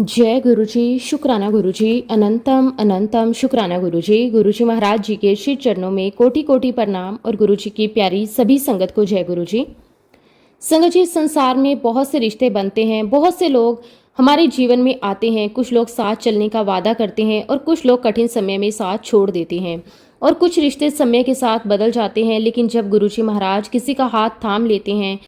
जय गुरुजी, शुक्राना गुरुजी, अनंतम अनंतम शुक्राना गुरुजी। गुरुजी महाराज जी के श्री चरणों में कोटि कोटि प्रणाम और गुरुजी की प्यारी सभी संगत को जय गुरुजी। संगत जी, संसार में बहुत से रिश्ते बनते हैं, बहुत से लोग हमारे जीवन में आते हैं। कुछ लोग साथ चलने का वादा करते हैं और कुछ लोग कठिन समय में साथ छोड़ देते हैं और कुछ रिश्ते समय के साथ बदल जाते हैं। लेकिन जब गुरुजी महाराज किसी का हाथ थाम लेते हैं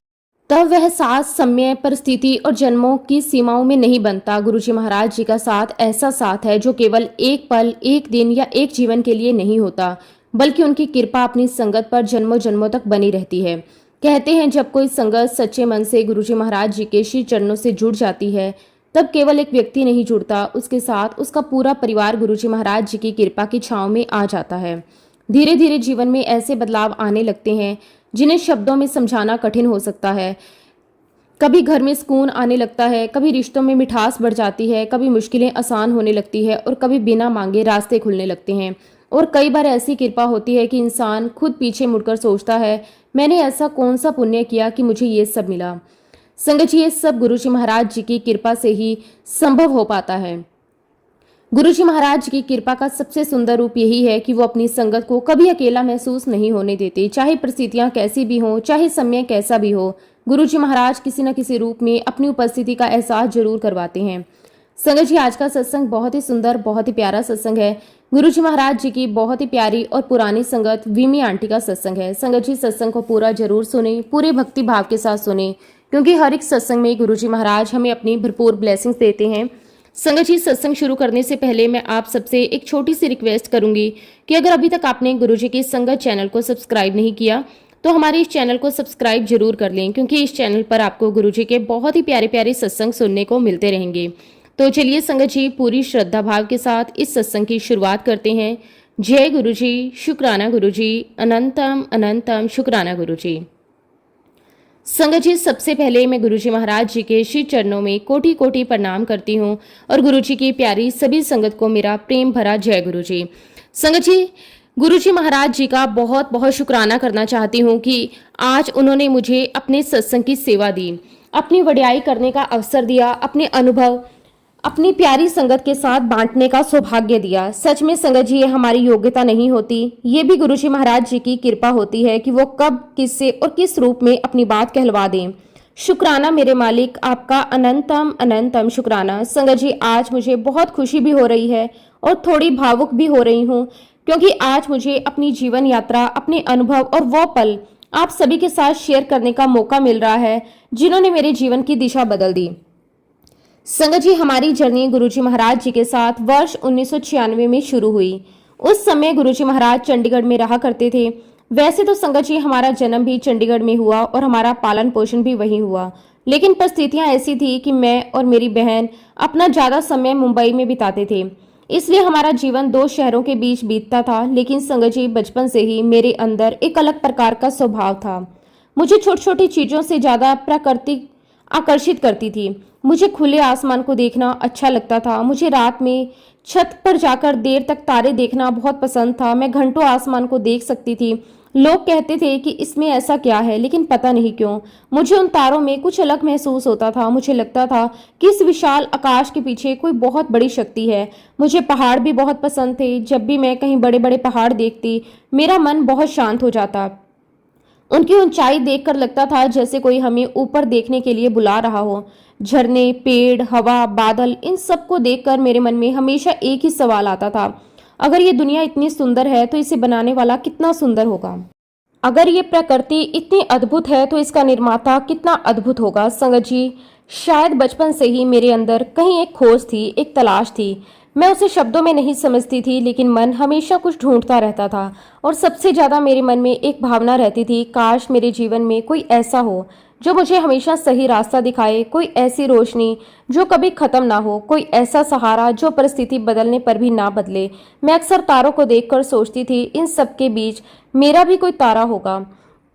तब वह साथ समय, परिस्थिति और जन्मों की सीमाओं में नहीं बनता। गुरुजी महाराज जी का साथ ऐसा साथ है जो केवल एक पल, एक दिन या एक जीवन के लिए नहीं होता, बल्कि उनकी कृपा अपनी संगत पर जन्मों जन्मों तक बनी रहती है। कहते हैं जब कोई संगत सच्चे मन से गुरुजी महाराज जी के श्री चरणों से जुड़ जाती है तब केवल एक व्यक्ति नहीं जुड़ता, उसके साथ उसका पूरा परिवार गुरुजी महाराज जी की कृपा की छांव में आ जाता है। धीरे धीरे जीवन में ऐसे बदलाव आने लगते हैं जिन्हें शब्दों में समझाना कठिन हो सकता है। कभी घर में सुकून आने लगता है, कभी रिश्तों में मिठास बढ़ जाती है, कभी मुश्किलें आसान होने लगती है और कभी बिना मांगे रास्ते खुलने लगते हैं। और कई बार ऐसी कृपा होती है कि इंसान खुद पीछे मुड़कर सोचता है, मैंने ऐसा कौन सा पुण्य किया कि मुझे ये सब मिला। संगत जी, ये सब गुरुजी महाराज जी की कृपा से ही संभव हो पाता है। गुरुजी महाराज की कृपा का सबसे सुंदर रूप यही है कि वो अपनी संगत को कभी अकेला महसूस नहीं होने देते। चाहे परिस्थितियां कैसी भी हों, चाहे समय कैसा भी हो, गुरुजी महाराज किसी न किसी रूप में अपनी उपस्थिति का एहसास जरूर करवाते हैं। संगत जी, आज का सत्संग बहुत ही सुंदर, बहुत ही प्यारा सत्संग है। गुरुजी महाराज जी की बहुत ही प्यारी और पुरानी संगत विमी आंटी का सत्संग है। संगत जी, सत्संग को पूरा जरूर सुने, पूरे भक्ति भाव के साथ सुने, क्योंकि हर एक सत्संग में गुरुजी महाराज हमें अपनी भरपूर ब्लेसिंग्स देते हैं। संगत जी, सत्संग शुरू करने से पहले मैं आप सबसे एक छोटी सी रिक्वेस्ट करूंगी कि अगर अभी तक आपने गुरुजी की संगत चैनल को सब्सक्राइब नहीं किया तो हमारे इस चैनल को सब्सक्राइब जरूर कर लें, क्योंकि इस चैनल पर आपको गुरुजी के बहुत ही प्यारे प्यारे सत्संग सुनने को मिलते रहेंगे। तो चलिए संगत जी, पूरी श्रद्धा भाव के साथ इस सत्संग की शुरुआत करते हैं। जय गुरुजी, शुक्राना गुरुजी, अनंतम अनंतम शुक्राना गुरुजी। संगत जी, सबसे पहले मैं गुरुजी महाराज जी के श्री चरणों में कोटि कोटि प्रणाम करती हूँ और गुरुजी की प्यारी सभी संगत को मेरा प्रेम भरा जय गुरुजी। संगत जी, गुरुजी महाराज जी का बहुत बहुत शुक्राना करना चाहती हूँ कि आज उन्होंने मुझे अपने सत्संग की सेवा दी, अपनी वड्याई करने का अवसर दिया, अपने अनुभव अपनी प्यारी संगत के साथ बांटने का सौभाग्य दिया। सच में संगत जी, ये हमारी योग्यता नहीं होती, ये भी गुरुजी महाराज जी की कृपा होती है कि वो कब, किससे और किस रूप में अपनी बात कहलवा दें। शुक्राना मेरे मालिक, आपका अनंतम अनंतम शुक्राना। संगत जी, आज मुझे बहुत खुशी भी हो रही है और थोड़ी भावुक भी हो रही हूँ, क्योंकि आज मुझे अपनी जीवन यात्रा, अपने अनुभव और वो पल आप सभी के साथ शेयर करने का मौका मिल रहा है जिन्होंने मेरे जीवन की दिशा बदल दी। संगत जी, हमारी जर्नी गुरुजी महाराज जी के साथ वर्ष 1996 में शुरू हुई। उस समय गुरुजी महाराज चंडीगढ़ में रहा करते थे। वैसे तो संगत जी, हमारा जन्म भी चंडीगढ़ में हुआ और हमारा पालन पोषण भी वहीं हुआ, लेकिन परिस्थितियां ऐसी थी कि मैं और मेरी बहन अपना ज्यादा समय मुंबई में बिताते थे, इसलिए हमारा जीवन दो शहरों के बीच बीतता था। लेकिन संगत जी, बचपन से ही मेरे अंदर एक अलग प्रकार का स्वभाव था। मुझे छोटी छोटी चीजों से ज्यादा प्रकृति आकर्षित करती थी। मुझे खुले आसमान को देखना अच्छा लगता था। मुझे रात में छत पर जाकर देर तक तारे देखना बहुत पसंद था। मैं घंटों आसमान को देख सकती थी। लोग कहते थे कि इसमें ऐसा क्या है, लेकिन पता नहीं क्यों मुझे उन तारों में कुछ अलग महसूस होता था। मुझे लगता था कि इस विशाल आकाश के पीछे कोई बहुत बड़ी शक्ति है। मुझे पहाड़ भी बहुत पसंद थे। जब भी मैं कहीं बड़े बड़े पहाड़ देखती, मेरा मन बहुत शांत हो जाता। उनकी ऊंचाई देखकर लगता था जैसे कोई हमें ऊपर देखने के लिए बुला रहा हो। झरने, पेड़, हवा, बादल, इन सब को देखकर मेरे मन में हमेशा एक ही सवाल आता था, अगर ये दुनिया इतनी सुंदर है तो इसे बनाने वाला कितना सुंदर होगा। अगर ये प्रकृति इतनी अद्भुत है तो इसका निर्माता कितना अद्भुत होगा। संगत जी, शायद बचपन से ही मेरे अंदर कहीं एक खोज थी, एक तलाश थी। मैं उसे शब्दों में नहीं समझती थी, लेकिन मन हमेशा कुछ ढूंढता रहता था। और सबसे ज्यादा मेरे मन में एक भावना रहती थी, काश मेरे जीवन में कोई ऐसा हो जो मुझे हमेशा सही रास्ता दिखाए, कोई ऐसी रोशनी जो कभी खत्म ना हो, कोई ऐसा सहारा जो परिस्थिति बदलने पर भी ना बदले। मैं अक्सर तारों को देखकर सोचती थी, इन सब के बीच मेरा भी कोई तारा होगा,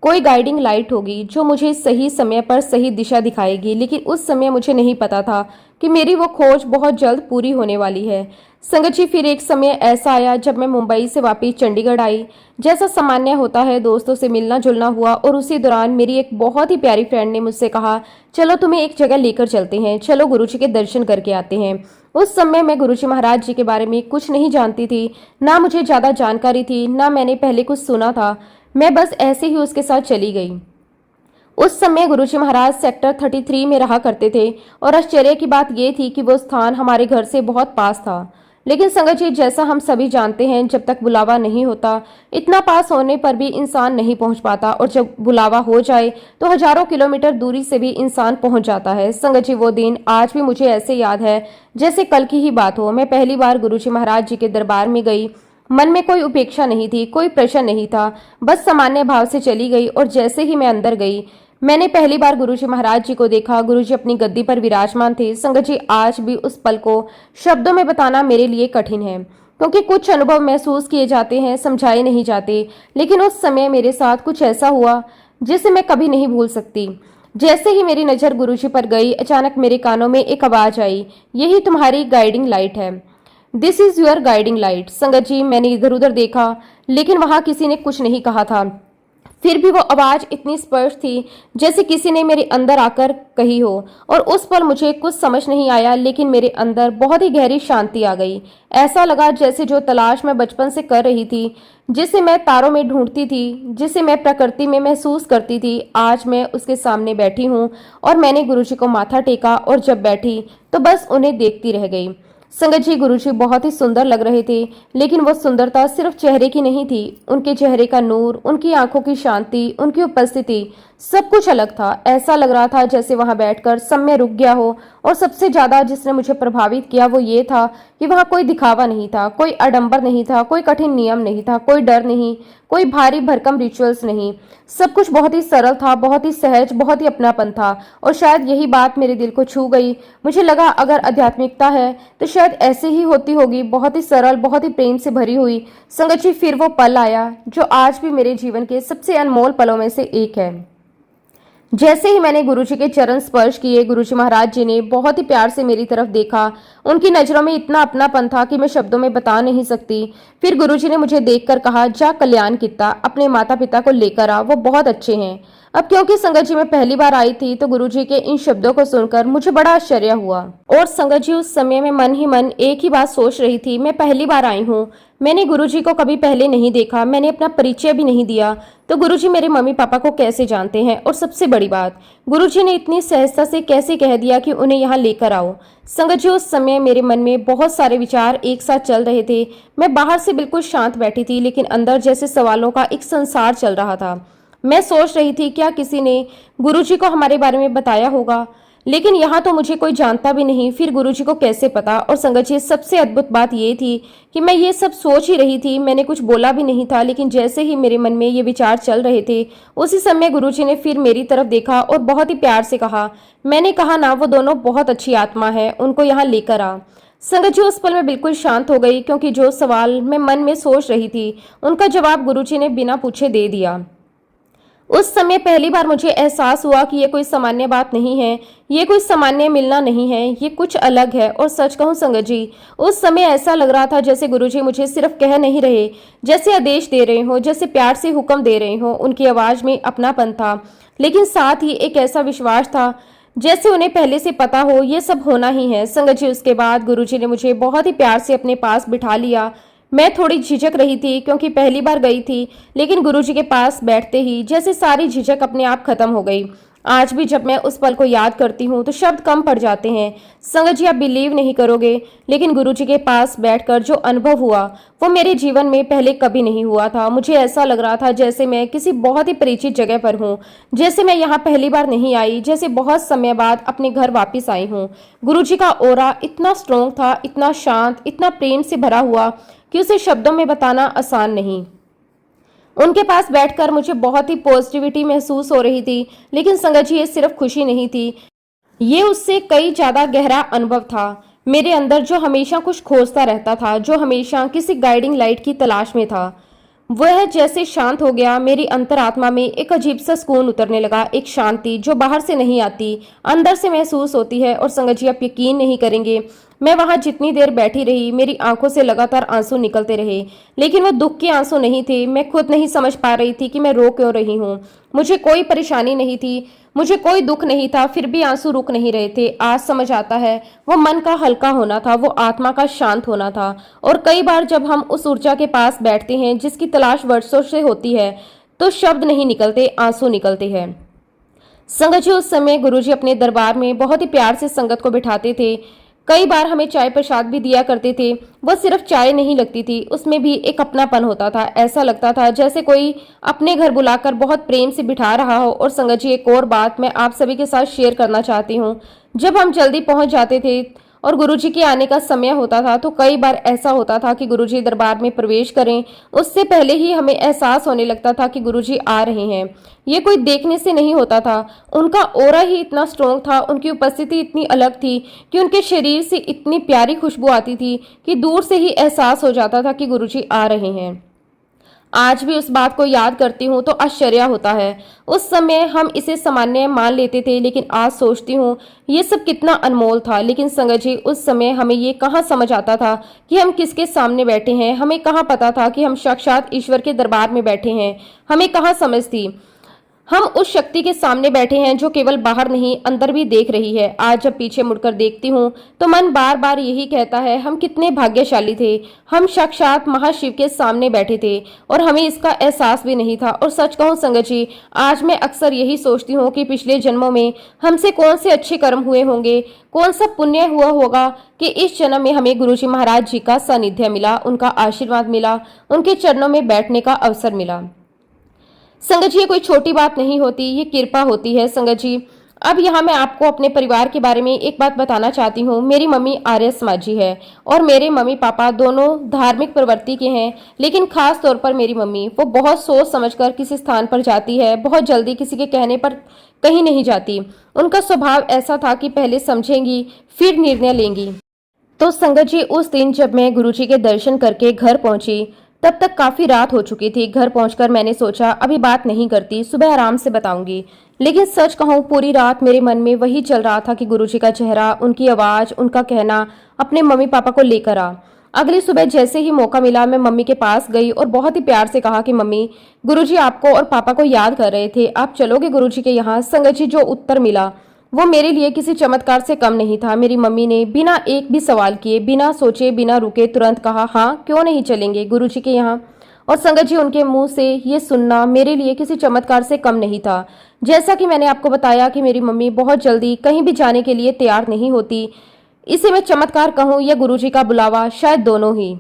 कोई गाइडिंग लाइट होगी जो मुझे सही समय पर सही दिशा दिखाएगी। लेकिन उस समय मुझे नहीं पता था कि मेरी वो खोज बहुत जल्द पूरी होने वाली है। संगत जी, फिर एक समय ऐसा आया जब मैं मुंबई से वापस चंडीगढ़ आई। जैसा सामान्य होता है, दोस्तों से मिलना जुलना हुआ और उसी दौरान मेरी एक बहुत ही प्यारी फ्रेंड ने मुझसे कहा, चलो तुम्हें एक जगह लेकर चलते हैं, चलो गुरुजी के दर्शन करके आते हैं। उस समय मैं गुरुजी महाराज जी के बारे में कुछ नहीं जानती थी, ना मुझे ज्यादा जानकारी थी, ना मैंने पहले कुछ सुना था। मैं बस ऐसे ही उसके साथ चली गई। उस समय गुरुजी महाराज सेक्टर 33 में रहा करते थे और आश्चर्य की बात यह थी कि वो स्थान हमारे घर से बहुत पास था। लेकिन संगत जी, जैसा हम सभी जानते हैं, जब तक बुलावा नहीं होता, इतना पास होने पर भी इंसान नहीं पहुंच पाता, और जब बुलावा हो जाए तो हजारों किलोमीटर दूरी से भी इंसान पहुंच जाता है। संगत जी, वो दिन आज भी मुझे ऐसे याद है जैसे कल की ही बात हो। मैं पहली बार गुरुजी महाराज जी के दरबार में गई। मन में कोई उपेक्षा नहीं थी, कोई प्रश्न नहीं था, बस सामान्य भाव से चली गई। और जैसे ही मैं अंदर गई, मैंने पहली बार गुरुजी महाराज जी को देखा। गुरुजी अपनी गद्दी पर विराजमान थे। संगत जी, आज भी उस पल को शब्दों में बताना मेरे लिए कठिन है, क्योंकि कुछ अनुभव महसूस किए जाते हैं, समझाए नहीं जाते। लेकिन उस समय मेरे साथ कुछ ऐसा हुआ जिसे मैं कभी नहीं भूल सकती। जैसे ही मेरी नजर गुरुजी पर गई, अचानक मेरे कानों में एक आवाज आई, यही तुम्हारी गाइडिंग लाइट है, this is your guiding light. संगत जी, मैंने इधर उधर देखा, लेकिन वहां किसी ने कुछ नहीं कहा था। फिर भी वो आवाज इतनी स्पष्ट थी जैसे किसी ने मेरे अंदर आकर कही हो। और उस पल मुझे कुछ समझ नहीं आया, लेकिन मेरे अंदर बहुत ही गहरी शांति आ गई। ऐसा लगा जैसे जो तलाश मैं बचपन से कर रही थी, जिसे मैं तारों में ढूंढती थी, जिसे मैं प्रकृति में महसूस करती थी, आज मैं उसके सामने बैठी हूँ। और मैंने गुरुजी को माथा टेका, और जब बैठी तो बस उन्हें देखती रह गई। संगत जी, गुरुजी बहुत ही सुंदर लग रहे थे, लेकिन वो सुंदरता सिर्फ चेहरे की नहीं थी। उनके चेहरे का नूर, उनकी आंखों की शांति, उनकी उपस्थिति, सब कुछ अलग था। ऐसा लग रहा था जैसे वहां बैठकर समय रुक गया हो। और सबसे ज्यादा जिसने मुझे प्रभावित किया वो ये था कि वहां कोई दिखावा नहीं था, कोई आडंबर नहीं था, कोई कठिन नियम नहीं था, कोई डर नहीं, कोई भारी भरकम रिचुअल्स नहीं। सब कुछ बहुत ही सरल था, बहुत ही सहज, बहुत ही अपनापन था। और शायद यही बात मेरे दिल को छू गई। मुझे लगा अगर आध्यात्मिकता है तो शायद ऐसे ही होती होगी, बहुत ही सरल, बहुत ही प्रेम से भरी हुई। संगत जी, फिर वो पल आया जो आज भी मेरे जीवन के सबसे अनमोल पलों में से एक है। जैसे ही मैंने गुरुजी के चरण स्पर्श किए, गुरुजी महाराज जी ने बहुत ही प्यार से मेरी तरफ देखा। उनकी नजरों में इतना अपनापन था कि मैं शब्दों में बता नहीं सकती। फिर गुरुजी ने मुझे देखकर कहा, जा कल्याण कित्ता, अपने माता पिता को लेकर आ, वो बहुत अच्छे हैं। अब क्योंकि संगत जी में पहली बार आई थी, तो गुरुजी के इन शब्दों को सुनकर मुझे बड़ा आश्चर्य हुआ। और संगत जी, उस समय में मन ही मन एक ही बात सोच रही थी, मैं पहली बार आई हूँ, मैंने गुरुजी को कभी पहले नहीं देखा, मैंने अपना परिचय भी नहीं दिया, तो गुरुजी मेरे मम्मी पापा को कैसे जानते हैं? और सबसे बड़ी बात, गुरुजी ने इतनी सहजता से कैसे कह दिया कि उन्हें यहाँ लेकर आओ? संगत जी, उस समय मेरे मन में बहुत सारे विचार एक साथ चल रहे थे। मैं बाहर से बिल्कुल शांत बैठी थी, लेकिन अंदर जैसे सवालों का एक संसार चल रहा था। मैं सोच रही थी, क्या किसी ने गुरुजी को हमारे बारे में बताया होगा? लेकिन यहाँ तो मुझे कोई जानता भी नहीं, फिर गुरुजी को कैसे पता? और संगत जी, सबसे अद्भुत बात ये थी कि मैं ये सब सोच ही रही थी, मैंने कुछ बोला भी नहीं था, लेकिन जैसे ही मेरे मन में ये विचार चल रहे थे, उसी समय गुरुजी ने फिर मेरी तरफ देखा और बहुत ही प्यार से कहा, मैंने कहा ना, वो दोनों बहुत अच्छी आत्मा है, उनको यहाँ लेकर आ। संगत जी, उस पल में बिल्कुल शांत हो गई, क्योंकि जो सवाल मैं मन में सोच रही थी, उनका जवाब गुरुजी ने बिना पूछे दे दिया। उस समय पहली बार मुझे एहसास हुआ कि ये कोई सामान्य बात नहीं है, ये कोई सामान्य मिलना नहीं है, ये कुछ अलग है। और सच कहूं संगत जी, उस समय ऐसा लग रहा था जैसे गुरुजी मुझे सिर्फ कह नहीं रहे, जैसे आदेश दे रहे हो, जैसे प्यार से हुक्म दे रहे हो। उनकी आवाज में अपनापन था, लेकिन साथ ही एक ऐसा विश्वास था जैसे उन्हें पहले से पता हो ये सब होना ही है। संगत जी, उसके बाद गुरुजी ने मुझे बहुत ही प्यार से अपने पास बिठा लिया। मैं थोड़ी झिझक रही थी, क्योंकि पहली बार गई थी, लेकिन गुरुजी के पास बैठते ही जैसे सारी झिझक अपने आप खत्म हो गई। आज भी जब मैं उस पल को याद करती हूँ तो शब्द कम पड़ जाते हैं। संगत जी, आप बिलीव नहीं करोगे, लेकिन गुरुजी के पास बैठकर जो अनुभव हुआ वो मेरे जीवन में पहले कभी नहीं हुआ था। मुझे ऐसा लग रहा था जैसे मैं किसी बहुत ही परिचित जगह पर हूँ, जैसे मैं यहाँ पहली बार नहीं आई, जैसे बहुत समय बाद अपने घर वापिस आई हूँ। गुरुजी का ऑरा इतना स्ट्रॉन्ग था, इतना शांत, इतना प्रेम से भरा हुआ कि उसे शब्दों में बताना आसान नहीं। उनके पास बैठकर मुझे बहुत ही पॉजिटिविटी महसूस हो रही थी, लेकिन संगत जी, ये सिर्फ खुशी नहीं थी, ये उससे कई ज्यादा गहरा अनुभव था। मेरे अंदर जो हमेशा कुछ खोजता रहता था, जो हमेशा किसी गाइडिंग लाइट की तलाश में था, वह जैसे शांत हो गया। मेरी अंतरात्मा में एक अजीब सा सुकून उतरने लगा, एक शांति जो बाहर से नहीं आती, अंदर से महसूस होती है। और संगत जी, आप यकीन नहीं करेंगे, मैं वहां जितनी देर बैठी रही, मेरी आंखों से लगातार आंसू निकलते रहे, लेकिन वो दुख के आंसू नहीं थे। मैं खुद नहीं समझ पा रही थी कि मैं रो क्यों रही हूँ। मुझे कोई परेशानी नहीं थी, मुझे कोई दुख नहीं था, फिर भी आंसू रुक नहीं रहे थे। आज समझ आता है, वो मन का हल्का होना था, वो आत्मा का शांत होना था। और कई बार जब हम उस ऊर्जा के पास बैठते हैं जिसकी तलाश वर्षों से होती है, तो शब्द नहीं निकलते, आंसू निकलते हैं। संगत जी, उस समय गुरुजी अपने दरबार में बहुत ही प्यार से संगत को बिठाते थे। कई बार हमें चाय प्रसाद भी दिया करते थे। वह सिर्फ चाय नहीं लगती थी, उसमें भी एक अपनापन होता था। ऐसा लगता था जैसे कोई अपने घर बुलाकर बहुत प्रेम से बिठा रहा हो। और संगत जी, एक और बात मैं आप सभी के साथ शेयर करना चाहती हूँ। जब हम जल्दी पहुंच जाते थे और गुरुजी के आने का समय होता था, तो कई बार ऐसा होता था कि गुरुजी दरबार में प्रवेश करें, उससे पहले ही हमें एहसास होने लगता था कि गुरुजी आ रहे हैं। ये कोई देखने से नहीं होता था, उनका ऑरा ही इतना स्ट्रॉन्ग था, उनकी उपस्थिति इतनी अलग थी कि उनके शरीर से इतनी प्यारी खुशबू आती थी कि दूर से ही एहसास हो जाता था कि गुरुजी आ रहे हैं। आज भी उस बात को याद करती हूँ तो आश्चर्य होता है। उस समय हम इसे सामान्य मान लेते थे, लेकिन आज सोचती हूँ ये सब कितना अनमोल था। लेकिन संगत जी, उस समय हमें ये कहाँ समझ आता था कि हम किसके सामने बैठे हैं। हमें कहाँ पता था कि हम साक्षात ईश्वर के दरबार में बैठे हैं। हमें कहाँ समझ थी हम उस शक्ति के सामने बैठे हैं जो केवल बाहर नहीं, अंदर भी देख रही है। आज जब पीछे मुड़कर देखती हूँ तो मन बार बार यही कहता है, हम कितने भाग्यशाली थे। हम साक्षात महाशिव के सामने बैठे थे और हमें इसका एहसास भी नहीं था। और सच कहूँ संगत जी, आज मैं अक्सर यही सोचती हूँ कि पिछले जन्मों में हमसे कौन से अच्छे कर्म हुए होंगे, कौन सा पुण्य हुआ होगा कि इस जन्म में हमें गुरुजी महाराज जी का सानिध्य मिला, उनका आशीर्वाद मिला, उनके चरणों में बैठने का अवसर मिला। संगत जी, ये कोई छोटी बात नहीं होती, ये कृपा होती है। संगत जी, अब यहाँ मैं आपको अपने परिवार के बारे में एक बात बताना चाहती हूँ। मेरी मम्मी आर्य समाजी है और मेरे मम्मी पापा दोनों धार्मिक प्रवृत्ति के हैं। लेकिन खास तौर पर मेरी मम्मी, वो बहुत सोच समझकर किसी स्थान पर जाती है, बहुत जल्दी किसी के कहने पर कहीं नहीं जाती। उनका स्वभाव ऐसा था कि पहले समझेंगी फिर निर्णय लेंगी। तो संगत जी, उस दिन जब मैं गुरुजी के दर्शन करके घर पहुंची, तब तक काफी रात हो चुकी थी। घर पहुंचकर मैंने सोचा अभी बात नहीं करती, सुबह आराम से बताऊंगी। लेकिन सच कहूं, पूरी रात मेरे मन में वही चल रहा था कि गुरुजी का चेहरा, उनकी आवाज, उनका कहना, अपने मम्मी पापा को लेकर आ। अगली सुबह जैसे ही मौका मिला, मैं मम्मी के पास गई और बहुत ही प्यार से कहा कि मम्मी, गुरुजी आपको और पापा को याद कर रहे थे, आप चलोगे गुरुजी के यहाँ। संगत जी, जो उत्तर मिला वो मेरे लिए किसी चमत्कार से कम नहीं था। मेरी मम्मी ने बिना एक भी सवाल किए, बिना सोचे, बिना रुके तुरंत कहा, हाँ क्यों नहीं चलेंगे गुरुजी के यहाँ। और संगत जी, उनके मुंह से ये सुनना मेरे लिए किसी चमत्कार से कम नहीं था। जैसा कि मैंने आपको बताया कि मेरी मम्मी बहुत जल्दी कहीं भी जाने के लिए तैयार नहीं होती। इसे मैं चमत्कार कहूँ या गुरुजी का बुलावा, शायद दोनों ही।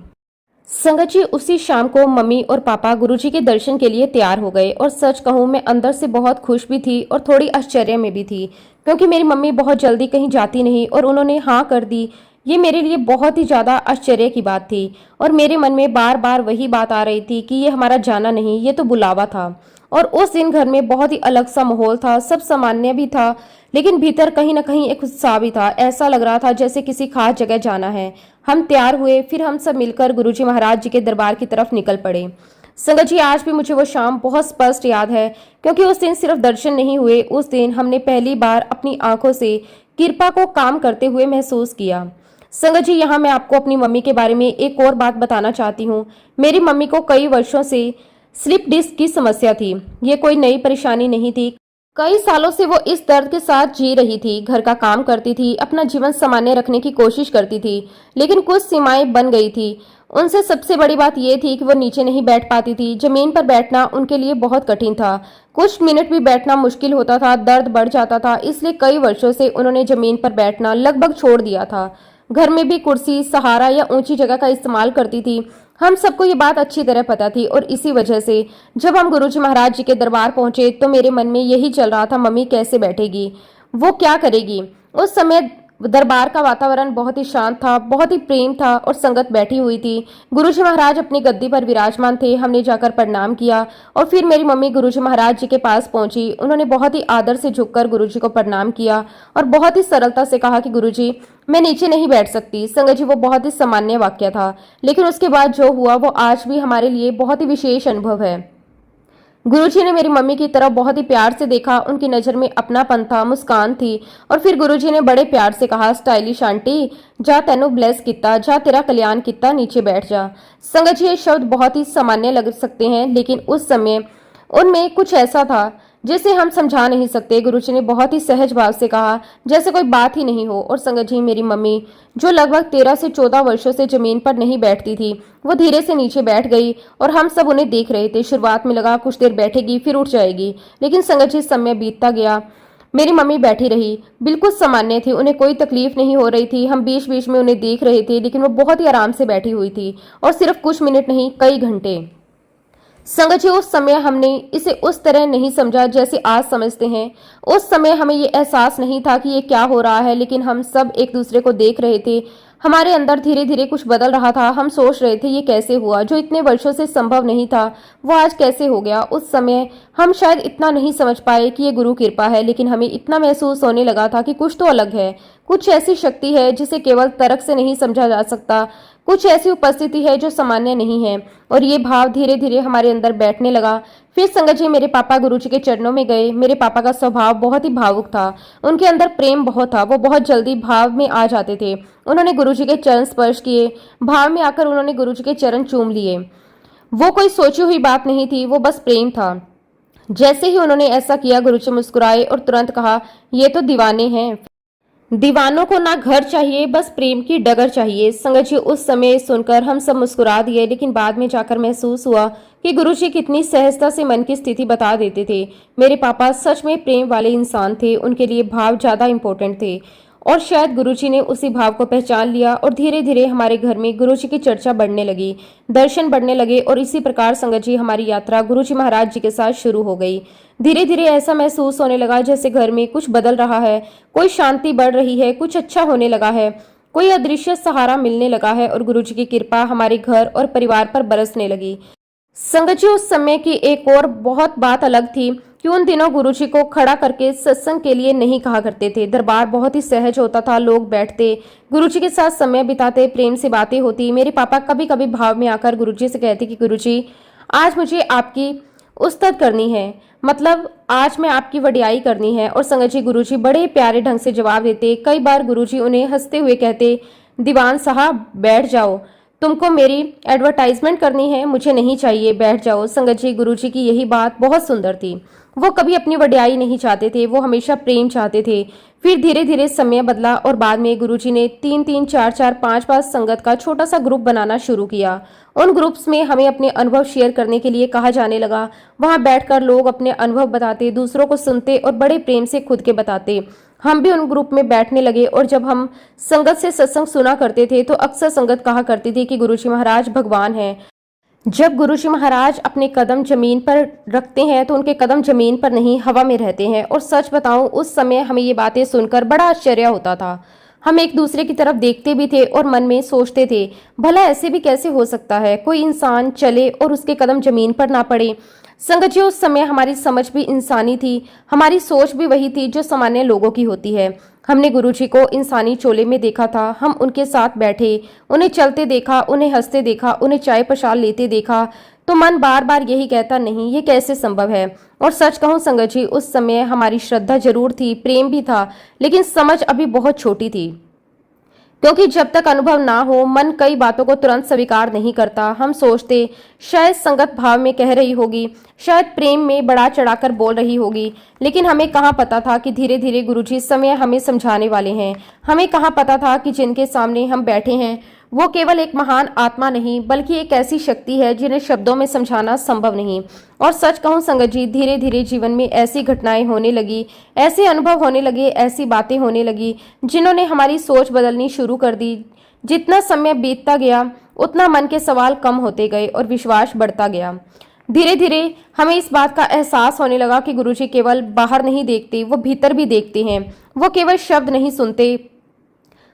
संगत जी, उसी शाम को मम्मी और पापा गुरुजी के दर्शन के लिए तैयार हो गए। और सच कहूँ, मैं अंदर से बहुत खुश भी थी और थोड़ी आश्चर्य में भी थी, क्योंकि मेरी मम्मी बहुत जल्दी कहीं जाती नहीं और उन्होंने हाँ कर दी। ये मेरे लिए बहुत ही ज्यादा आश्चर्य की बात थी। और मेरे मन में बार बार वही बात आ रही थी कि ये हमारा जाना नहीं, ये तो बुलावा था। और उस दिन घर में बहुत ही अलग सा माहौल था, सब सामान्य भी था, लेकिन भीतर कहीं ना कहीं एक उत्साह भी था। ऐसा लग रहा था जैसे किसी खास जगह जाना है। हम तैयार हुए, फिर हम सब मिलकर गुरुजी महाराज जी के दरबार की तरफ निकल पड़े। संगत जी, आज भी मुझे वो शाम बहुत स्पष्ट याद है, क्योंकि उस दिन सिर्फ दर्शन नहीं हुए, उस दिन हमने पहली बार अपनी आंखों से कृपा को काम करते हुए महसूस किया। संगत जी, यहाँ मैं आपको अपनी मम्मी के बारे में एक और बात बताना चाहती हूँ। मेरी मम्मी को कई वर्षों से स्लिप डिस्क की समस्या थी। ये कोई नई परेशानी नहीं थी, कई सालों से वो इस दर्द के साथ जी रही थी। घर का काम करती थी, अपना जीवन सामान्य रखने की कोशिश करती थी, लेकिन कुछ सीमाएं बन गई थी। उनसे सबसे बड़ी बात यह थी कि वो नीचे नहीं बैठ पाती थी। जमीन पर बैठना उनके लिए बहुत कठिन था, कुछ मिनट भी बैठना मुश्किल होता था, दर्द बढ़ जाता था। इसलिए कई वर्षों से उन्होंने जमीन पर बैठना लगभग छोड़ दिया था। घर में भी कुर्सी, सहारा या ऊंची जगह का इस्तेमाल करती थी। हम सबको ये बात अच्छी तरह पता थी और इसी वजह से जब हम गुरुजी महाराज जी के दरबार पहुंचे तो मेरे मन में यही चल रहा था, मम्मी कैसे बैठेगी, वो क्या करेगी। उस समय दरबार का वातावरण बहुत ही शांत था, बहुत ही प्रेम था और संगत बैठी हुई थी। गुरुजी महाराज अपनी गद्दी पर विराजमान थे। हमने जाकर प्रणाम किया और फिर मेरी मम्मी गुरुजी महाराज जी के पास पहुंची। उन्होंने बहुत ही आदर से झुककर गुरुजी को प्रणाम किया और बहुत ही सरलता से कहा कि गुरुजी, मैं नीचे नहीं बैठ सकती। संगत जी, वो बहुत ही सामान्य वाक्य था, लेकिन उसके बाद जो हुआ वो आज भी हमारे लिए बहुत ही विशेष अनुभव है। गुरुजी ने मेरी मम्मी की तरफ बहुत ही प्यार से देखा। उनकी नजर में अपनापन था, मुस्कान थी और फिर गुरुजी ने बड़े प्यार से कहा, स्टाइलिश आंटी, जा तेनू ब्लेस किता, जा तेरा कल्याण किता, नीचे बैठ जा। संगत जी, ये शब्द बहुत ही सामान्य लग सकते हैं, लेकिन उस समय उनमें कुछ ऐसा था जिसे हम समझा नहीं सकते। गुरुजी ने बहुत ही सहज भाव से कहा, जैसे कोई बात ही नहीं हो। और संगत जी, मेरी मम्मी जो लगभग 13 से 14 वर्षों से जमीन पर नहीं बैठती थी, वो धीरे से नीचे बैठ गई और हम सब उन्हें देख रहे थे। शुरुआत में लगा कुछ देर बैठेगी फिर उठ जाएगी, लेकिन संगत जी, समय बीतता गया। मेरी मम्मी बैठी रही, बिल्कुल सामान्य थी, उन्हें कोई तकलीफ नहीं हो रही थी। हम बीच बीच में उन्हें देख रहे थे, लेकिन वो बहुत ही आराम से बैठी हुई थी और सिर्फ कुछ मिनट नहीं, कई घंटे। संगत जी, उस समय हमने इसे उस तरह नहीं समझा जैसे आज समझते हैं। उस समय हमें ये एहसास नहीं था कि ये क्या हो रहा है, लेकिन हम सब एक दूसरे को देख रहे थे। हमारे अंदर धीरे धीरे कुछ बदल रहा था। हम सोच रहे थे ये कैसे हुआ, जो इतने वर्षों से संभव नहीं था वो आज कैसे हो गया। उस समय हम शायद इतना नहीं समझ पाए कि ये गुरु कृपा है, लेकिन हमें इतना महसूस होने लगा था कि कुछ तो अलग है, कुछ ऐसी शक्ति है जिसे केवल तर्क से नहीं समझा जा सकता, कुछ ऐसी उपस्थिति है जो सामान्य नहीं है। और ये भाव धीरे धीरे हमारे अंदर बैठने लगा। फिर संगत जी, मेरे पापा गुरुजी के चरणों में गए। मेरे पापा का स्वभाव बहुत ही भावुक था, उनके अंदर प्रेम बहुत था, वो बहुत जल्दी भाव में आ जाते थे। उन्होंने गुरुजी के चरण स्पर्श किए, भाव में आकर उन्होंने गुरुजी के चरण चूम लिए। वो कोई सोची हुई बात नहीं थी, वो बस प्रेम था। जैसे ही उन्होंने ऐसा किया, गुरुजी मुस्कुराए और तुरंत कहा, ये तो दीवाने हैं, दीवानों को ना घर चाहिए, बस प्रेम की डगर चाहिए। संगत जी, उस समय सुनकर हम सब मुस्कुरा दिए, लेकिन बाद में जाकर महसूस हुआ कि गुरुजी कितनी सहजता से मन की स्थिति बता देते थे। मेरे पापा सच में प्रेम वाले इंसान थे, उनके लिए भाव ज्यादा इंपॉर्टेंट थे और शायद गुरुजी ने उसी भाव को पहचान लिया और धीरे धीरे हमारे घर में गुरुजी की चर्चा बढ़ने लगी, दर्शन बढ़ने लगे और इसी प्रकार संगत जी, हमारी यात्रा गुरुजी महाराज जी के साथ शुरू हो गई। धीरे धीरे ऐसा महसूस होने लगा जैसे घर में कुछ बदल रहा है, कोई शांति बढ़ रही है, कुछ अच्छा होने लगा है, कोई अदृश्य सहारा मिलने लगा है और गुरुजी की कृपा हमारे घर और परिवार पर बरसने लगी। संगत जी, उस समय की एक और बहुत बात अलग थी कि उन दिनों गुरुजी को खड़ा करके सत्संग के लिए नहीं कहा करते थे। दरबार बहुत ही सहज होता था, लोग बैठते, गुरुजी के साथ समय बिताते, प्रेम से बातें होती। मेरे पापा कभी कभी भाव में आकर गुरुजी से कहते कि गुरुजी, आज मुझे आपकी उस्तत करनी है, मतलब आज मैं आपकी वडियाई करनी है। और संगत जी, गुरुजी बड़े प्यारे ढंग से जवाब देते। कई बार गुरुजी उन्हें हंसते हुए कहते, दीवान साहब बैठ जाओ, तुमको मेरी एडवर्टाइजमेंट करनी है, मुझे नहीं चाहिए, बैठ जाओ। संगत जी, गुरुजी की यही बात बहुत सुंदर थी। वो कभी अपनी वडियाई नहीं चाहते थे, वो हमेशा प्रेम चाहते थे। फिर धीरे धीरे समय बदला और बाद में गुरुजी ने 3-3, 4-4, 5-5 संगत का छोटा सा ग्रुप बनाना शुरू किया। उन ग्रुप्स में हमें अपने अनुभव शेयर करने के लिए कहा जाने लगा। वहां बैठकर लोग अपने अनुभव बताते, दूसरों को सुनते और बड़े प्रेम से खुद के बताते। हम भी उन ग्रुप में बैठने लगे और जब हम संगत से सत्संग सुना करते थे तो अक्सर संगत कहा करती थी कि गुरुजी महाराज भगवान हैं। जब गुरुजी महाराज अपने कदम जमीन पर रखते हैं तो उनके कदम जमीन पर नहीं, हवा में रहते हैं। और सच बताऊं, उस समय हमें ये बातें सुनकर बड़ा आश्चर्य होता था। हम एक दूसरे की तरफ देखते भी थे और मन में सोचते थे, भला ऐसे भी कैसे हो सकता है, कोई इंसान चले और उसके कदम जमीन पर ना पड़े। संगत जी, उस समय हमारी समझ भी इंसानी थी, हमारी सोच भी वही थी जो सामान्य लोगों की होती है। हमने गुरुजी को इंसानी चोले में देखा था, हम उनके साथ बैठे, उन्हें चलते देखा, उन्हें हंसते देखा, उन्हें चाय प्रसाद लेते देखा, तो मन बार बार यही कहता, नहीं ये कैसे संभव है। और सच कहूं संगत जी, उस समय हमारी श्रद्धा जरूर थी, प्रेम भी था, लेकिन समझ अभी बहुत छोटी थी, क्योंकि जब तक अनुभव ना हो मन कई बातों को तुरंत स्वीकार नहीं करता। हम सोचते शायद संगत भाव में कह रही होगी, शायद प्रेम में बढ़ा चढ़ाकर बोल रही होगी, लेकिन हमें कहाँ पता था कि धीरे धीरे गुरुजी समय हमें समझाने वाले हैं। हमें कहाँ पता था कि जिनके सामने हम बैठे हैं वो केवल एक महान आत्मा नहीं, बल्कि एक ऐसी शक्ति है जिन्हें शब्दों में समझाना संभव नहीं। और सच कहूं संगत जी, धीरे धीरे जीवन में ऐसी घटनाएं होने लगी, ऐसे अनुभव होने लगे, ऐसी बातें होने लगी जिन्होंने हमारी सोच बदलनी शुरू कर दी। जितना समय बीतता गया उतना मन के सवाल कम होते गए और विश्वास बढ़ता गया। धीरे धीरे हमें इस बात का एहसास होने लगा कि गुरुजी केवल बाहर नहीं देखते, वो भीतर भी देखते हैं। वो केवल शब्द नहीं सुनते,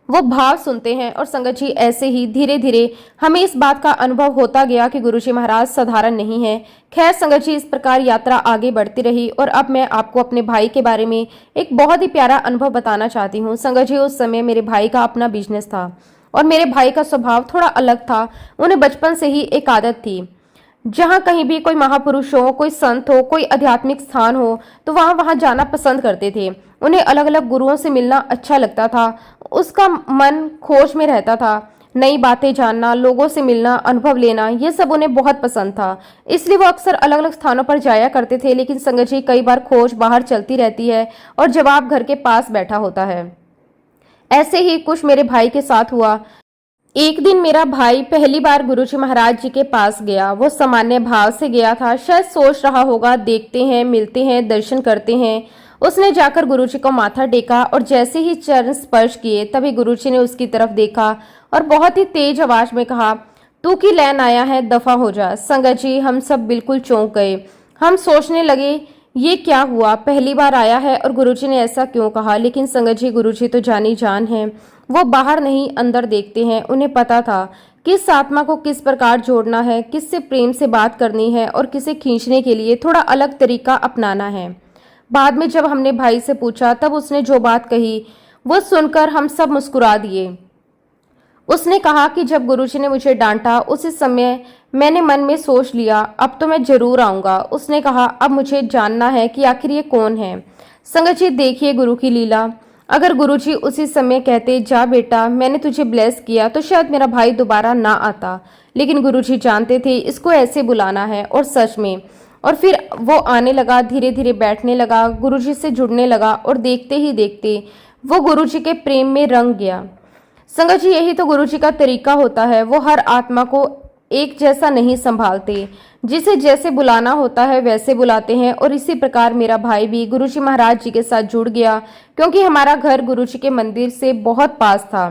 वो भाव सुनते हैं। और संगत जी ऐसे ही धीरे धीरे हमें इस बात का अनुभव होता गया कि गुरुजी महाराज साधारण नहीं है। खैर संगत जी, इस प्रकार यात्रा आगे बढ़ती रही और अब मैं आपको अपने भाई के बारे में एक बहुत ही प्यारा अनुभव बताना चाहती हूँ। संगत जी, उस समय मेरे भाई का अपना बिजनेस था और मेरे भाई का स्वभाव थोड़ा अलग था। उन्हें बचपन से ही एक आदत थी, जहाँ कहीं भी कोई महापुरुष हो, कोई संत हो, कोई आध्यात्मिक स्थान हो तो वहाँ वहाँ जाना पसंद करते थे। उन्हें अलग अलग गुरुओं से मिलना अच्छा लगता था। उसका मन खोज में रहता था। नई बातें जानना, लोगों से मिलना, अनुभव लेना, ये सब उन्हें बहुत पसंद था। इसलिए वो अक्सर अलग अलग स्थानों पर जाया करते थे। लेकिन संगत जी, कई बार खोज बाहर चलती रहती है और जवाब घर के पास बैठा होता है। ऐसे ही कुछ मेरे भाई के साथ हुआ। एक दिन मेरा भाई पहली बार गुरुजी महाराज जी के पास गया। वो सामान्य भाव से गया था, शायद सोच रहा होगा देखते हैं, मिलते हैं, दर्शन करते हैं। उसने जाकर गुरुजी को माथा टेका और जैसे ही चरण स्पर्श किए तभी गुरुजी ने उसकी तरफ देखा और बहुत ही तेज आवाज में कहा, तू की लैन आया है, दफा हो जा। संगत जी, हम सब बिल्कुल चौंक गए। हम सोचने लगे ये क्या हुआ, पहली बार आया है और गुरुजी ने ऐसा क्यों कहा। लेकिन संगत जी, गुरुजी तो जानी जान है, वो बाहर नहीं अंदर देखते हैं। उन्हें पता था किस आत्मा को किस प्रकार जोड़ना है, किससे प्रेम से बात करनी है और किसे खींचने के लिए थोड़ा अलग तरीका अपनाना है। बाद में जब हमने भाई से पूछा तब उसने जो बात कही वो सुनकर हम सब मुस्कुरा दिए। उसने कहा कि जब गुरुजी ने मुझे डांटा उसी समय मैंने मन में सोच लिया अब तो मैं जरूर आऊंगा। उसने कहा अब मुझे जानना है कि आखिर ये कौन है। संगत जी, देखिए गुरु की लीला। अगर गुरुजी उसी समय कहते जा बेटा मैंने तुझे ब्लेस किया तो शायद मेरा भाई दोबारा ना आता। लेकिन गुरुजी जानते थे इसको ऐसे बुलाना है और सच में। और फिर वो आने लगा, धीरे धीरे बैठने लगा, गुरुजी से जुड़ने लगा और देखते ही देखते वो गुरुजी के प्रेम में रंग गया। संगत जी, यही तो गुरुजी का तरीका होता है। वो हर आत्मा को एक जैसा नहीं संभालते, जिसे जैसे बुलाना होता है वैसे बुलाते हैं। और इसी प्रकार मेरा भाई भी गुरुजी महाराज जी के साथ जुड़ गया, क्योंकि हमारा घर गुरुजी के मंदिर से बहुत पास था।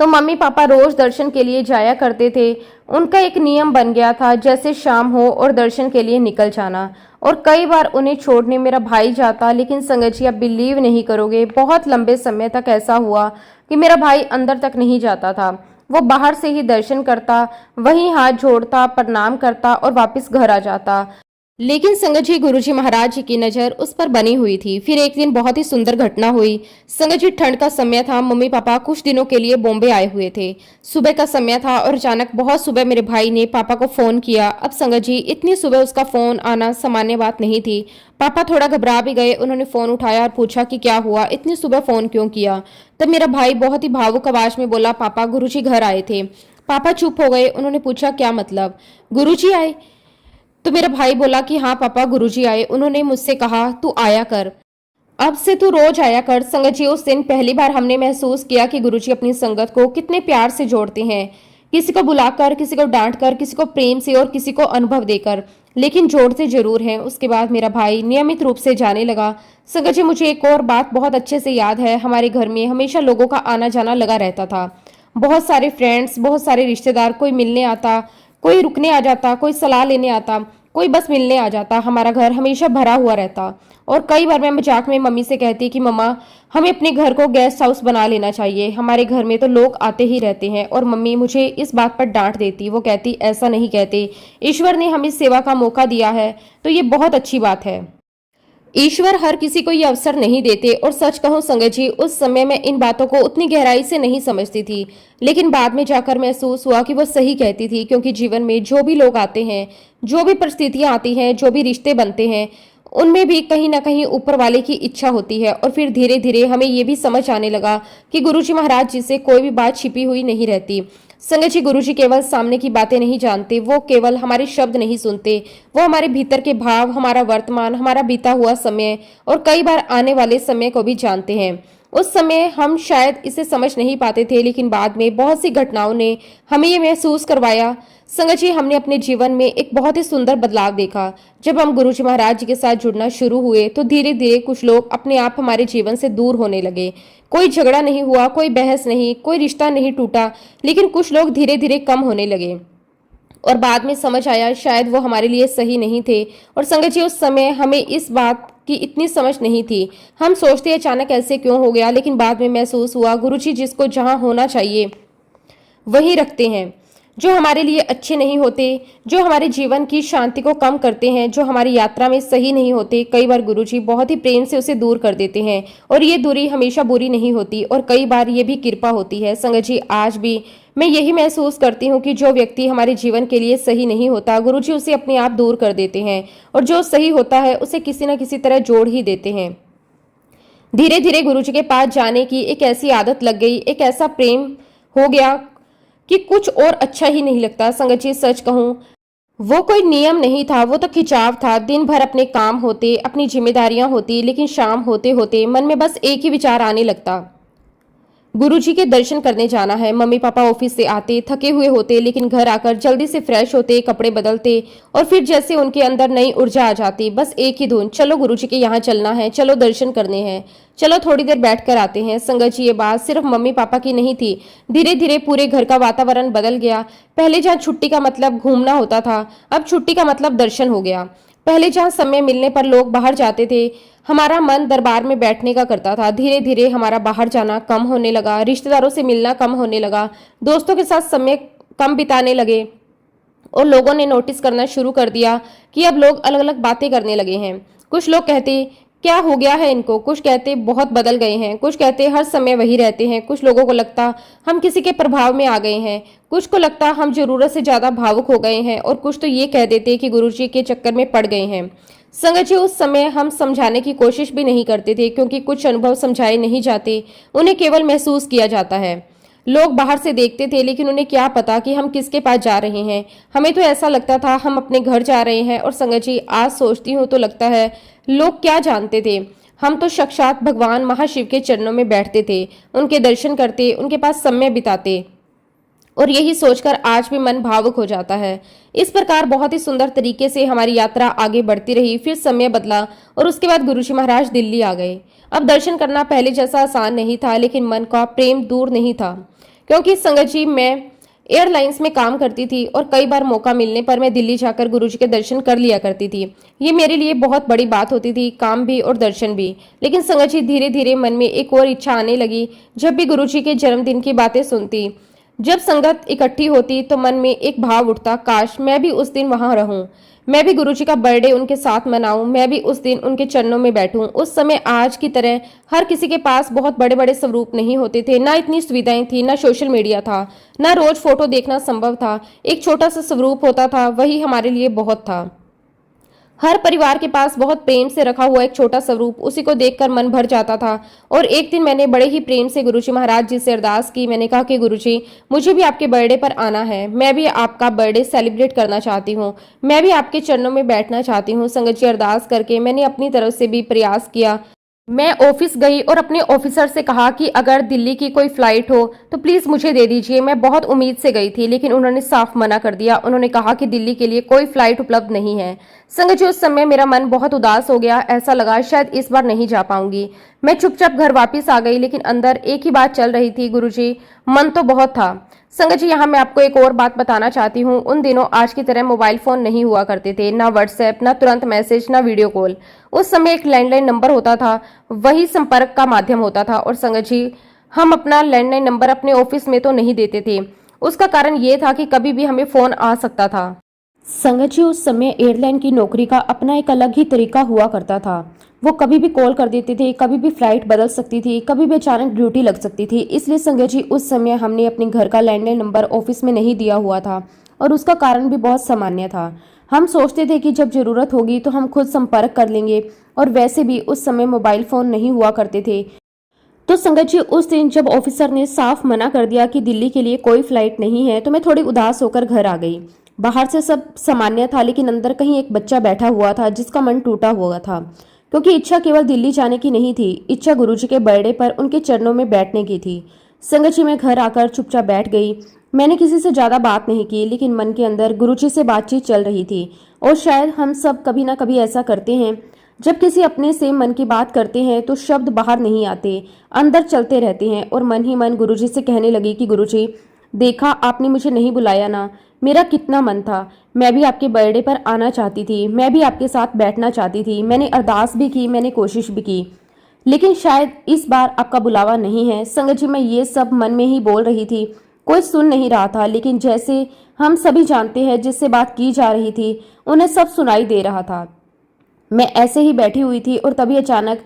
तो मम्मी पापा रोज दर्शन के लिए जाया करते थे। उनका एक नियम बन गया था, जैसे शाम हो और दर्शन के लिए निकल जाना। और कई बार उन्हें छोड़ने मेरा भाई जाता। लेकिन संगत जी, आप बिलीव नहीं करोगे, बहुत लंबे समय तक ऐसा हुआ कि मेरा भाई अंदर तक नहीं जाता था। वो बाहर से ही दर्शन करता, वहीं हाथ जोड़ता, प्रणाम करता और वापस घर आ जाता। लेकिन संगत जी, गुरुजी महाराज जी की नजर उस पर बनी हुई थी। फिर एक दिन बहुत ही सुंदर घटना हुई। संगत जी, ठंड का समय था। मम्मी पापा कुछ दिनों के लिए बॉम्बे आए हुए थे। सुबह का समय था और अचानक बहुत सुबह मेरे भाई ने पापा को फोन किया। अब संगत जी, इतनी सुबह उसका फोन आना सामान्य बात नहीं थी। पापा थोड़ा घबरा भी गए। उन्होंने फोन उठाया और पूछा कि क्या हुआ, इतनी सुबह फोन क्यों किया। तब मेरा भाई बहुत ही भावुक आवाज में बोला, पापा गुरुजी घर आए थे। पापा चुप हो गए। उन्होंने पूछा क्या मतलब, गुरुजी आए? तो मेरा भाई बोला कि हाँ पापा, गुरुजी आए। उन्होंने मुझसे कहा तू आया कर, अब से तू रोज आया कर। संगत जी, उस दिन पहली बार हमने महसूस किया कि गुरुजी अपनी संगत को कितने प्यार से जोड़ते हैं। किसी को बुलाकर, किसी को डांट कर, किसी को प्रेम से और किसी को अनुभव देकर, लेकिन जोड़ते जरूर हैं। उसके बाद मेरा भाई नियमित रूप से जाने लगा। संगत जी, मुझे एक और बात बहुत अच्छे से याद है। हमारे घर में हमेशा लोगों का आना जाना लगा रहता था। बहुत सारे फ्रेंड्स, बहुत सारे रिश्तेदार, कोई मिलने आता, कोई रुकने आ जाता, कोई सलाह लेने आता, कोई बस मिलने आ जाता। हमारा घर हमेशा भरा हुआ रहता। और कई बार मैं मजाक में मम्मी से कहती कि मम्मा, हमें अपने घर को गेस्ट हाउस बना लेना चाहिए, हमारे घर में तो लोग आते ही रहते हैं। और मम्मी मुझे इस बात पर डांट देती। वो कहती ऐसा नहीं कहते, ईश्वर ने हमें सेवा का मौका दिया है तो ये बहुत अच्छी बात है। ईश्वर हर किसी को ये अवसर नहीं देते। और सच कहूं संगत जी, उस समय मैं इन बातों को उतनी गहराई से नहीं समझती थी। लेकिन बाद में जाकर महसूस हुआ कि वो सही कहती थी। क्योंकि जीवन में जो भी लोग आते हैं, जो भी परिस्थितियां आती हैं, जो भी रिश्ते बनते हैं, उनमें भी कहीं ना कहीं ऊपर वाले की इच्छा होती है। और फिर धीरे धीरे हमें ये भी समझ आने लगा कि गुरुजी महाराज जी से कोई भी बात छिपी हुई नहीं रहती। संगत जी, गुरुजी केवल सामने की बातें नहीं जानते, वो केवल हमारे शब्द नहीं सुनते, वो हमारे भीतर के भाव, हमारा वर्तमान, हमारा बीता हुआ समय और कई बार आने वाले समय को भी जानते हैं। उस समय हम शायद इसे समझ नहीं पाते थे, लेकिन बाद में बहुत सी घटनाओं ने हमें ये महसूस करवाया। संगत जी, हमने अपने जीवन में एक बहुत ही सुंदर बदलाव देखा। जब हम गुरुजी महाराज जी के साथ जुड़ना शुरू हुए तो धीरे धीरे कुछ लोग अपने आप हमारे जीवन से दूर होने लगे। कोई झगड़ा नहीं हुआ, कोई बहस नहीं, कोई रिश्ता नहीं टूटा, लेकिन कुछ लोग धीरे धीरे कम होने लगे। और बाद में समझ आया शायद वो हमारे लिए सही नहीं थे। और संगत जी, उस समय हमें इस बात की इतनी समझ नहीं थी। हम सोचते अचानक ऐसे क्यों हो गया, लेकिन बाद में महसूस हुआ गुरुजी जिसको जहाँ होना चाहिए वहीं रखते हैं। जो हमारे लिए अच्छे नहीं होते, जो हमारे जीवन की शांति को कम करते हैं, जो हमारी यात्रा में सही नहीं होते, कई बार गुरुजी बहुत ही प्रेम से उसे दूर कर देते हैं। और ये दूरी हमेशा बुरी नहीं होती और कई बार ये भी कृपा होती है। संगत जी, आज भी मैं यही महसूस करती हूँ कि जो व्यक्ति हमारे जीवन के लिए सही नहीं होता, गुरुजी उसे अपने आप दूर कर देते हैं और जो सही होता है उसे किसी न किसी तरह जोड़ ही देते हैं। धीरे धीरे गुरुजी के पास जाने की एक ऐसी आदत लग गई, एक ऐसा प्रेम हो गया कि कुछ और अच्छा ही नहीं लगता। संगत जी, सच कहूं, वो कोई नियम नहीं था, वो तो खिंचाव था। दिन भर अपने काम होते, अपनी जिम्मेदारियां होती, लेकिन शाम होते होते मन में बस एक ही विचार आने लगता, गुरुजी के दर्शन करने जाना है। मम्मी पापा ऑफिस से आते थके हुए होते, लेकिन घर आकर जल्दी से फ्रेश होते, कपड़े बदलते और फिर जैसे उनके अंदर नई ऊर्जा आ जाती, बस एक ही धुन, चलो गुरुजी के यहाँ चलना है, चलो दर्शन करने हैं, चलो थोड़ी देर बैठ कर आते हैं। संगत जी, ये बात सिर्फ मम्मी पापा की नहीं थी, धीरे धीरे पूरे घर का वातावरण बदल गया। पहले जहाँ छुट्टी का मतलब घूमना होता था, अब छुट्टी का मतलब दर्शन हो गया। पहले जहाँ समय मिलने पर लोग बाहर जाते थे, हमारा मन दरबार में बैठने का करता था। धीरे धीरे हमारा बाहर जाना कम होने लगा, रिश्तेदारों से मिलना कम होने लगा, दोस्तों के साथ समय कम बिताने लगे और लोगों ने नोटिस करना शुरू कर दिया कि अब लोग अलग अलग बातें करने लगे हैं। कुछ लोग कहते क्या हो गया है इनको, कुछ कहते बहुत बदल गए हैं, कुछ कहते हर समय वही रहते हैं, कुछ लोगों को लगता हम किसी के प्रभाव में आ गए हैं, कुछ को लगता हम जरूरत से ज्यादा भावुक हो गए हैं और कुछ तो ये कह देते कि गुरुजी के चक्कर में पड़ गए हैं। संगत जी, उस समय हम समझाने की कोशिश भी नहीं करते थे, क्योंकि कुछ अनुभव समझाए नहीं जाते, उन्हें केवल महसूस किया जाता है। लोग बाहर से देखते थे, लेकिन उन्हें क्या पता कि हम किसके पास जा रहे हैं। हमें तो ऐसा लगता था हम अपने घर जा रहे हैं। और संगत जी, आज सोचती हूँ तो लगता है लोग क्या जानते थे, हम तो साक्षात भगवान महाशिव के चरणों में बैठते थे, उनके दर्शन करते, उनके पास समय बिताते। और यही सोचकर आज भी मन भावुक हो जाता है। इस प्रकार बहुत ही सुंदर तरीके से हमारी यात्रा आगे बढ़ती रही। फिर समय बदला और उसके बाद गुरुजी महाराज दिल्ली आ गए। अब दर्शन करना पहले जैसा आसान नहीं था, लेकिन मन का प्रेम दूर नहीं था, क्योंकि संगत जी, मैं एयरलाइंस में काम करती थी और कई बार मौका मिलने पर मैं दिल्ली जाकर गुरुजी के दर्शन कर लिया करती थी। ये मेरे लिए बहुत बड़ी बात होती थी, काम भी और दर्शन भी। लेकिन संगत जी, धीरे धीरे मन में एक और इच्छा आने लगी। जब भी गुरुजी के जन्मदिन की बातें सुनती, जब संगत इकट्ठी होती, तो मन में एक भाव उठता, काश मैं भी उस दिन वहां रहूं, मैं भी गुरुजी का बर्थडे उनके साथ मनाऊं, मैं भी उस दिन उनके चरणों में बैठूं। उस समय आज की तरह हर किसी के पास बहुत बड़े बड़े स्वरूप नहीं होते थे, ना इतनी सुविधाएं थी, ना सोशल मीडिया था, ना रोज फोटो देखना संभव था। एक छोटा सा स्वरूप होता था, वही हमारे लिए बहुत था। हर परिवार के पास बहुत प्रेम से रखा हुआ एक छोटा स्वरूप, उसी को देखकर मन भर जाता था। और एक दिन मैंने बड़े ही प्रेम से गुरुजी महाराज जी से अरदास की। मैंने कहा कि गुरुजी, मुझे भी आपके बर्थडे पर आना है, मैं भी आपका बर्थडे सेलिब्रेट करना चाहती हूँ, मैं भी आपके चरणों में बैठना चाहती हूँ। संगत जी, अरदास करके मैंने अपनी तरफ से भी प्रयास किया। मैं ऑफिस गई और अपने ऑफिसर से कहा कि अगर दिल्ली की कोई फ्लाइट हो तो प्लीज मुझे दे दीजिए। मैं बहुत उम्मीद से गई थी, लेकिन उन्होंने साफ मना कर दिया। उन्होंने कहा कि दिल्ली के लिए कोई फ्लाइट उपलब्ध नहीं है। संगत जी, उस समय मेरा मन बहुत उदास हो गया, ऐसा लगा शायद इस बार नहीं जा पाऊंगी। मैं चुपचाप घर वापस आ गई, लेकिन अंदर एक ही बात चल रही थी, गुरुजी, मन तो बहुत था। संगत जी, यहाँ मैं आपको एक और बात बताना चाहती हूँ। उन दिनों आज की तरह मोबाइल फोन नहीं हुआ करते थे, ना व्हाट्सएप, ना तुरंत मैसेज, ना वीडियो कॉल। उस समय एक लैंडलाइन नंबर होता था, वही संपर्क का माध्यम होता था। और संगत जी, हम अपना लैंडलाइन नंबर अपने ऑफिस में तो नहीं देते थे। उसका कारण ये था कि कभी भी हमें फोन आ सकता था। संगत जी, उस समय एयरलाइन की नौकरी का अपना एक अलग ही तरीका हुआ करता था। वो कभी भी कॉल कर देते थे, कभी भी फ्लाइट बदल सकती थी, कभी भी अचानक ड्यूटी लग सकती थी। इसलिए संगत जी, उस समय हमने अपने घर का लैंडलाइन नंबर ऑफिस में नहीं दिया हुआ था और उसका कारण भी बहुत सामान्य था। हम सोचते थे कि जब जरूरत होगी तो हम खुद संपर्क कर लेंगे, और वैसे भी उस समय मोबाइल फोन नहीं हुआ करते थे। तो संगत जी, उस दिन जब ऑफिसर ने साफ मना कर दिया कि दिल्ली के लिए कोई फ्लाइट नहीं है, तो मैं थोड़ी उदास होकर घर आ गई। बाहर से सब सामान्य था, लेकिन अंदर कहीं एक बच्चा बैठा हुआ था जिसका मन टूटा हुआ था, क्योंकि इच्छा केवल दिल्ली जाने की नहीं थी, इच्छा गुरुजी के बर्थडे पर उनके चरणों में बैठने की थी। संगत जी, मैं घर आकर चुपचाप बैठ गई। मैंने किसी से ज्यादा बात नहीं की, लेकिन मन के अंदर गुरुजी से बातचीत चल रही थी। और शायद हम सब कभी ना कभी ऐसा करते हैं, जब किसी अपने से मन की बात करते हैं तो शब्द बाहर नहीं आते, अंदर चलते रहते हैं। और मन ही मन गुरुजी से कहने लगी कि गुरुजी, देखा, आपने मुझे नहीं बुलाया ना। मेरा कितना मन था, मैं भी आपके बर्थडे पर आना चाहती थी, मैं भी आपके साथ बैठना चाहती थी, मैंने अरदास भी की, मैंने कोशिश भी की, लेकिन शायद इस बार आपका बुलावा नहीं है। संगत जी, मैं ये सब मन में ही बोल रही थी, कोई सुन नहीं रहा था, लेकिन जैसे हम सभी जानते हैं जिससे बात की जा रही थी उन्हें सब सुनाई दे रहा था। मैं ऐसे ही बैठी हुई थी और तभी अचानक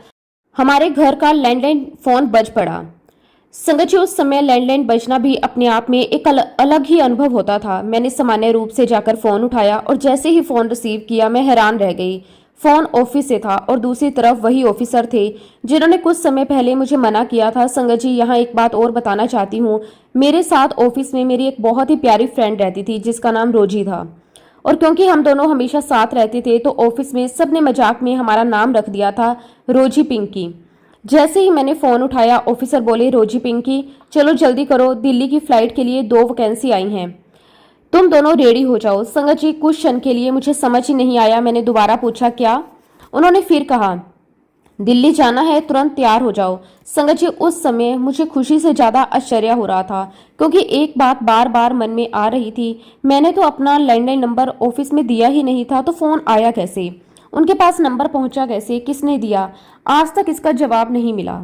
हमारे घर का लैंडलाइन फोन बज पड़ा। संगत जी, उस समय लैंडलाइन बजना भी अपने आप में एक अलग ही अनुभव होता था। मैंने सामान्य रूप से जाकर फोन उठाया और जैसे ही फोन रिसीव किया मैं हैरान रह गई। फोन ऑफिस से था और दूसरी तरफ वही ऑफिसर थे जिन्होंने कुछ समय पहले मुझे मना किया था। संगत जी, यहाँ एक बात और बताना चाहती हूँ। मेरे साथ ऑफिस में मेरी एक बहुत ही प्यारी फ्रेंड रहती थी जिसका नाम रोजी था, और क्योंकि हम दोनों हमेशा साथ रहते थे तो ऑफिस में सबने मजाक में हमारा नाम रख दिया था रोजी पिंकी। जैसे ही मैंने फोन उठाया ऑफिसर बोले, रोजी पिंकी, चलो जल्दी करो, दिल्ली की फ्लाइट के लिए 2 वैकेंसी आई हैं, तुम दोनों रेडी हो जाओ। संगत जी, कुछ क्षण के लिए मुझे समझ ही नहीं आया। मैंने दोबारा पूछा, क्या? उन्होंने फिर कहा, दिल्ली जाना है, तुरंत तैयार हो जाओ। संगत जी, उस समय मुझे खुशी से ज्यादा आश्चर्य हो रहा था क्योंकि एक बात बार बार मन में आ रही थी, मैंने तो अपना लैंडलाइन नंबर ऑफिस में दिया ही नहीं था, तो फोन आया कैसे, उनके पास नंबर पहुंचा कैसे, किसने दिया? आज तक इसका जवाब नहीं मिला।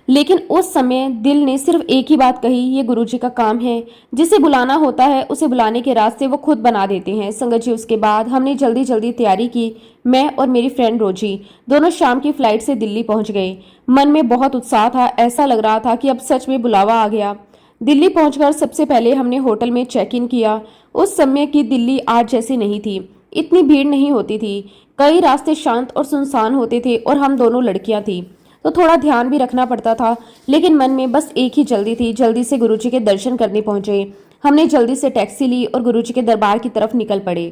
लेकिन उस समय दिल ने सिर्फ एक ही बात कही, ये गुरुजी का काम है, जिसे बुलाना होता है उसे बुलाने के रास्ते वो खुद बना देते हैं। संगत जी, उसके बाद हमने जल्दी जल्दी तैयारी की। मैं और मेरी फ्रेंड रोजी दोनों शाम की फ्लाइट से दिल्ली पहुंच गए। मन में बहुत उत्साह था, ऐसा लग रहा था कि अब सच में बुलावा आ गया। दिल्ली पहुंचकर सबसे पहले हमने होटल में चेक इन किया। उस समय की दिल्ली आज जैसी नहीं थी, इतनी भीड़ नहीं होती थी, कई रास्ते शांत और सुनसान होते थे और हम दोनों लड़कियां थी तो थोड़ा ध्यान भी रखना पड़ता था, लेकिन मन में बस एक ही जल्दी थी, जल्दी से गुरुजी के दर्शन करने पहुंचे। हमने जल्दी से टैक्सी ली और गुरुजी के दरबार की तरफ निकल पड़े।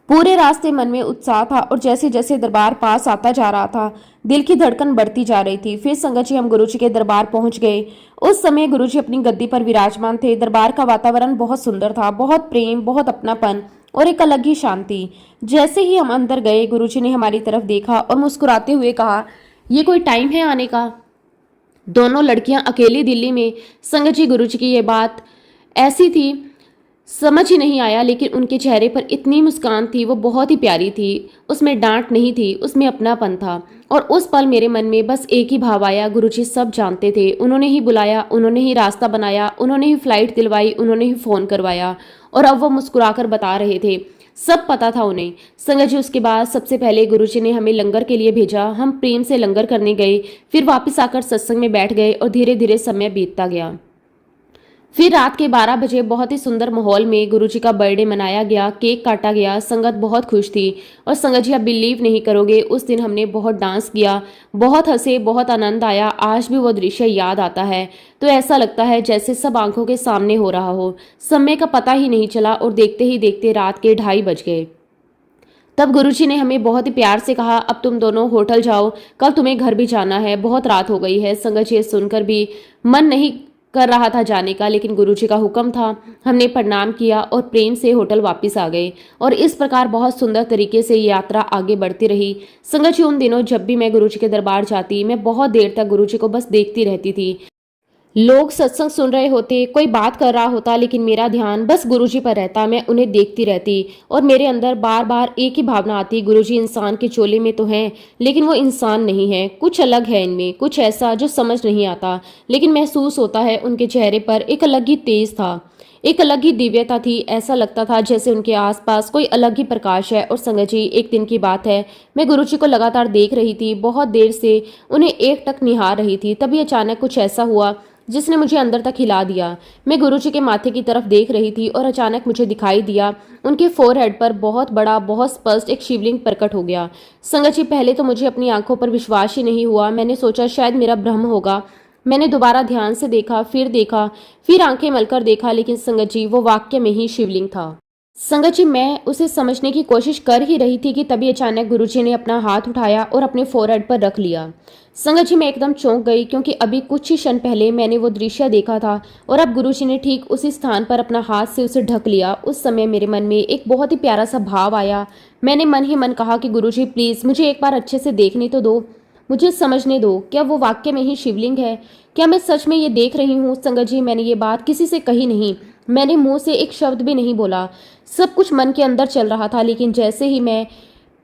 पूरे रास्ते मन में उत्साह था और जैसे जैसे दरबार पास आता जा रहा था दिल की धड़कन बढ़ती जा रही थी। फिर संगत जी, हम गुरुजी के दरबार पहुंच गए। उस समय गुरुजी अपनी गद्दी पर विराजमान थे। दरबार का वातावरण बहुत सुंदर था, बहुत प्रेम, बहुत अपनापन और एक अलग ही शांति। जैसे ही हम अंदर गए गुरुजी ने हमारी तरफ देखा और मुस्कुराते हुए कहा, ये कोई टाइम है आने का? दोनों लड़कियां अकेली दिल्ली में। संगत जी, गुरुजी की ये बात ऐसी थी, समझ ही नहीं आया, लेकिन उनके चेहरे पर इतनी मुस्कान थी, वो बहुत ही प्यारी थी। उसमें डांट नहीं थी, उसमें अपनापन था। और उस पल मेरे मन में बस एक ही भाव आया, गुरुजी सब जानते थे, उन्होंने ही बुलाया, उन्होंने ही रास्ता बनाया, उन्होंने ही फ्लाइट दिलवाई, उन्होंने ही फोन करवाया, और अब वो मुस्कुराकर बता रहे थे, सब पता था उन्हें। संगत जी, उसके बाद सबसे पहले गुरुजी ने हमें लंगर के लिए भेजा। हम प्रेम से लंगर करने गए, फिर वापस आकर सत्संग में बैठ गए और धीरे धीरे समय बीतता गया। फिर रात के 12 बजे बहुत ही सुंदर माहौल में गुरुजी का बर्थडे मनाया गया, केक काटा गया, संगत बहुत खुश थी। और संगत जी, आप बिलीव नहीं करोगे, उस दिन हमने बहुत डांस किया, बहुत हंसे, बहुत आनंद आया। आज भी वो दृश्य याद आता है तो ऐसा लगता है जैसे सब आंखों के सामने हो रहा हो। समय का पता ही नहीं चला और देखते ही देखते रात के 2:30 बज गए। तब गुरुजी ने हमें बहुत ही प्यार से कहा, अब तुम दोनों होटल जाओ, कल तुम्हें घर भी जाना है, बहुत रात हो गई है। संगत जी, सुनकर भी मन नहीं कर रहा था जाने का, लेकिन गुरुजी का हुक्म था। हमने प्रणाम किया और प्रेम से होटल वापस आ गए और इस प्रकार बहुत सुंदर तरीके से यात्रा आगे बढ़ती रही। संगत जी, उन दिनों जब भी मैं गुरुजी के दरबार जाती, मैं बहुत देर तक गुरुजी को बस देखती रहती थी। लोग सत्संग सुन रहे होते, कोई बात कर रहा होता, लेकिन मेरा ध्यान बस गुरुजी पर रहता। मैं उन्हें देखती रहती और मेरे अंदर बार बार एक ही भावना आती, गुरुजी इंसान के चोले में तो हैं, लेकिन वो इंसान नहीं है, कुछ अलग है इनमें, कुछ ऐसा जो समझ नहीं आता, लेकिन महसूस होता है उनके चेहरे पर एक अलग ही तेज था, एक अलग ही दिव्यता थी। ऐसा लगता था जैसे उनके आसपास कोई अलग ही प्रकाश है। और संगत जी, एक दिन की बात है, मैं गुरुजी को लगातार देख रही थी, बहुत देर से उन्हें एकटक निहार रही थी। तभी अचानक कुछ ऐसा हुआ जिसने मुझे अंदर तक हिला दिया। मैं गुरुजी के माथे की तरफ देख रही थी और अचानक मुझे दिखाई दिया, उनके फोरहेड पर बहुत बड़ा, बहुत स्पष्ट एक शिवलिंग प्रकट हो गया। संगत जी, पहले तो मुझे अपनी आंखों पर विश्वास ही नहीं हुआ। मैंने सोचा शायद मेरा भ्रम होगा। मैंने दोबारा ध्यान से देखा, फिर आंखें मलकर देखा, लेकिन संगत जी, वो वाक्य में ही शिवलिंग था। संगत जी, मैं उसे समझने की कोशिश कर ही रही थी कि तभी अचानक गुरुजी ने अपना हाथ उठाया और अपने फोरहेड पर रख लिया। संगत जी, मैं एकदम चौंक गई क्योंकि अभी कुछ ही क्षण पहले मैंने वो दृश्य देखा था और अब गुरुजी ने ठीक उसी स्थान पर अपना हाथ से उसे ढक लिया। उस समय मेरे मन में एक बहुत ही प्यारा सा भाव आया। मैंने मन ही मन कहा कि गुरुजी प्लीज मुझे एक बार अच्छे से देखने तो दो, मुझे समझने दो, क्या वो वाक्य में ही शिवलिंग है? क्या मैं सच में ये देख रही हूँ? संगत जी, मैंने ये बात किसी से कही नहीं, मैंने मुंह से एक शब्द भी नहीं बोला। सब कुछ मन के अंदर चल रहा था। लेकिन जैसे ही मैं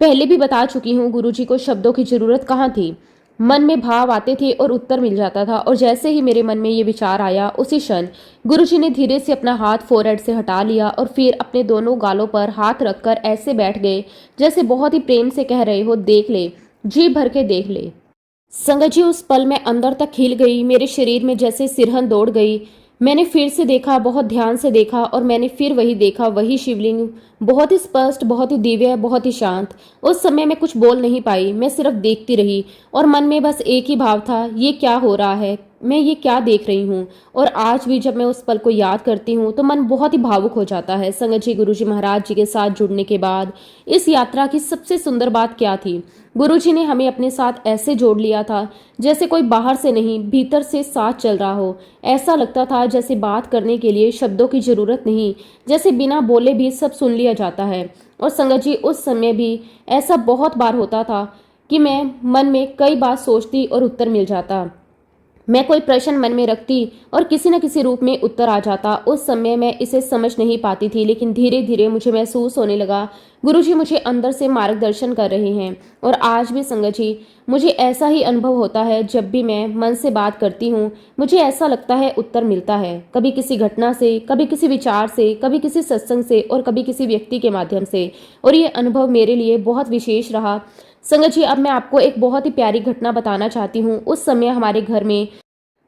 पहले भी बता चुकी हूँ, गुरुजी को शब्दों की जरूरत कहाँ थी। मन में भाव आते थे और उत्तर मिल जाता था। और जैसे ही मेरे मन में ये विचार आया, उसी क्षण गुरुजी ने धीरे से अपना हाथ फोरहेड से हटा लिया और फिर अपने दोनों गालों पर हाथ रखकर ऐसे बैठ गए जैसे बहुत ही प्रेम से कह रहे हो, देख ले, जी भर के देख ले। संगत जी, उस पल में अंदर तक हिल गई, मेरे शरीर में जैसे सिरहन दौड़ गई। मैंने फिर से देखा, बहुत ध्यान से देखा, और मैंने फिर वही देखा, वही शिवलिंग, बहुत ही स्पष्ट, बहुत ही दिव्य, बहुत ही शांत। उस समय मैं कुछ बोल नहीं पाई, मैं सिर्फ देखती रही और मन में बस एक ही भाव था, ये क्या हो रहा है, मैं ये क्या देख रही हूँ। और आज भी जब मैं उस पल को याद करती हूँ तो मन बहुत ही भावुक हो जाता है। संगत जी, गुरुजी महाराज जी के साथ जुड़ने के बाद इस यात्रा की सबसे सुंदर बात क्या थी? गुरुजी ने हमें अपने साथ ऐसे जोड़ लिया था जैसे कोई बाहर से नहीं, भीतर से साथ चल रहा हो। ऐसा लगता था जैसे बात करने के लिए शब्दों की जरूरत नहीं, जैसे बिना बोले भी सब सुन लिया जाता है। और संगत जी, उस समय भी ऐसा बहुत बार होता था कि मैं मन में कई बार सोचती और उत्तर मिल जाता। मैं कोई प्रश्न मन में रखती और किसी न किसी रूप में उत्तर आ जाता। उस समय मैं इसे समझ नहीं पाती थी, लेकिन धीरे धीरे मुझे महसूस होने लगा गुरुजी मुझे अंदर से मार्गदर्शन कर रहे हैं। और आज भी संगत जी, मुझे ऐसा ही अनुभव होता है। जब भी मैं मन से बात करती हूँ, मुझे ऐसा लगता है उत्तर मिलता है, कभी किसी घटना से, कभी किसी विचार से, कभी किसी सत्संग से और कभी किसी व्यक्ति के माध्यम से। और ये अनुभव मेरे लिए बहुत विशेष रहा। संगत जी, अब मैं आपको एक बहुत ही प्यारी घटना बताना चाहती हूँ। उस समय हमारे घर में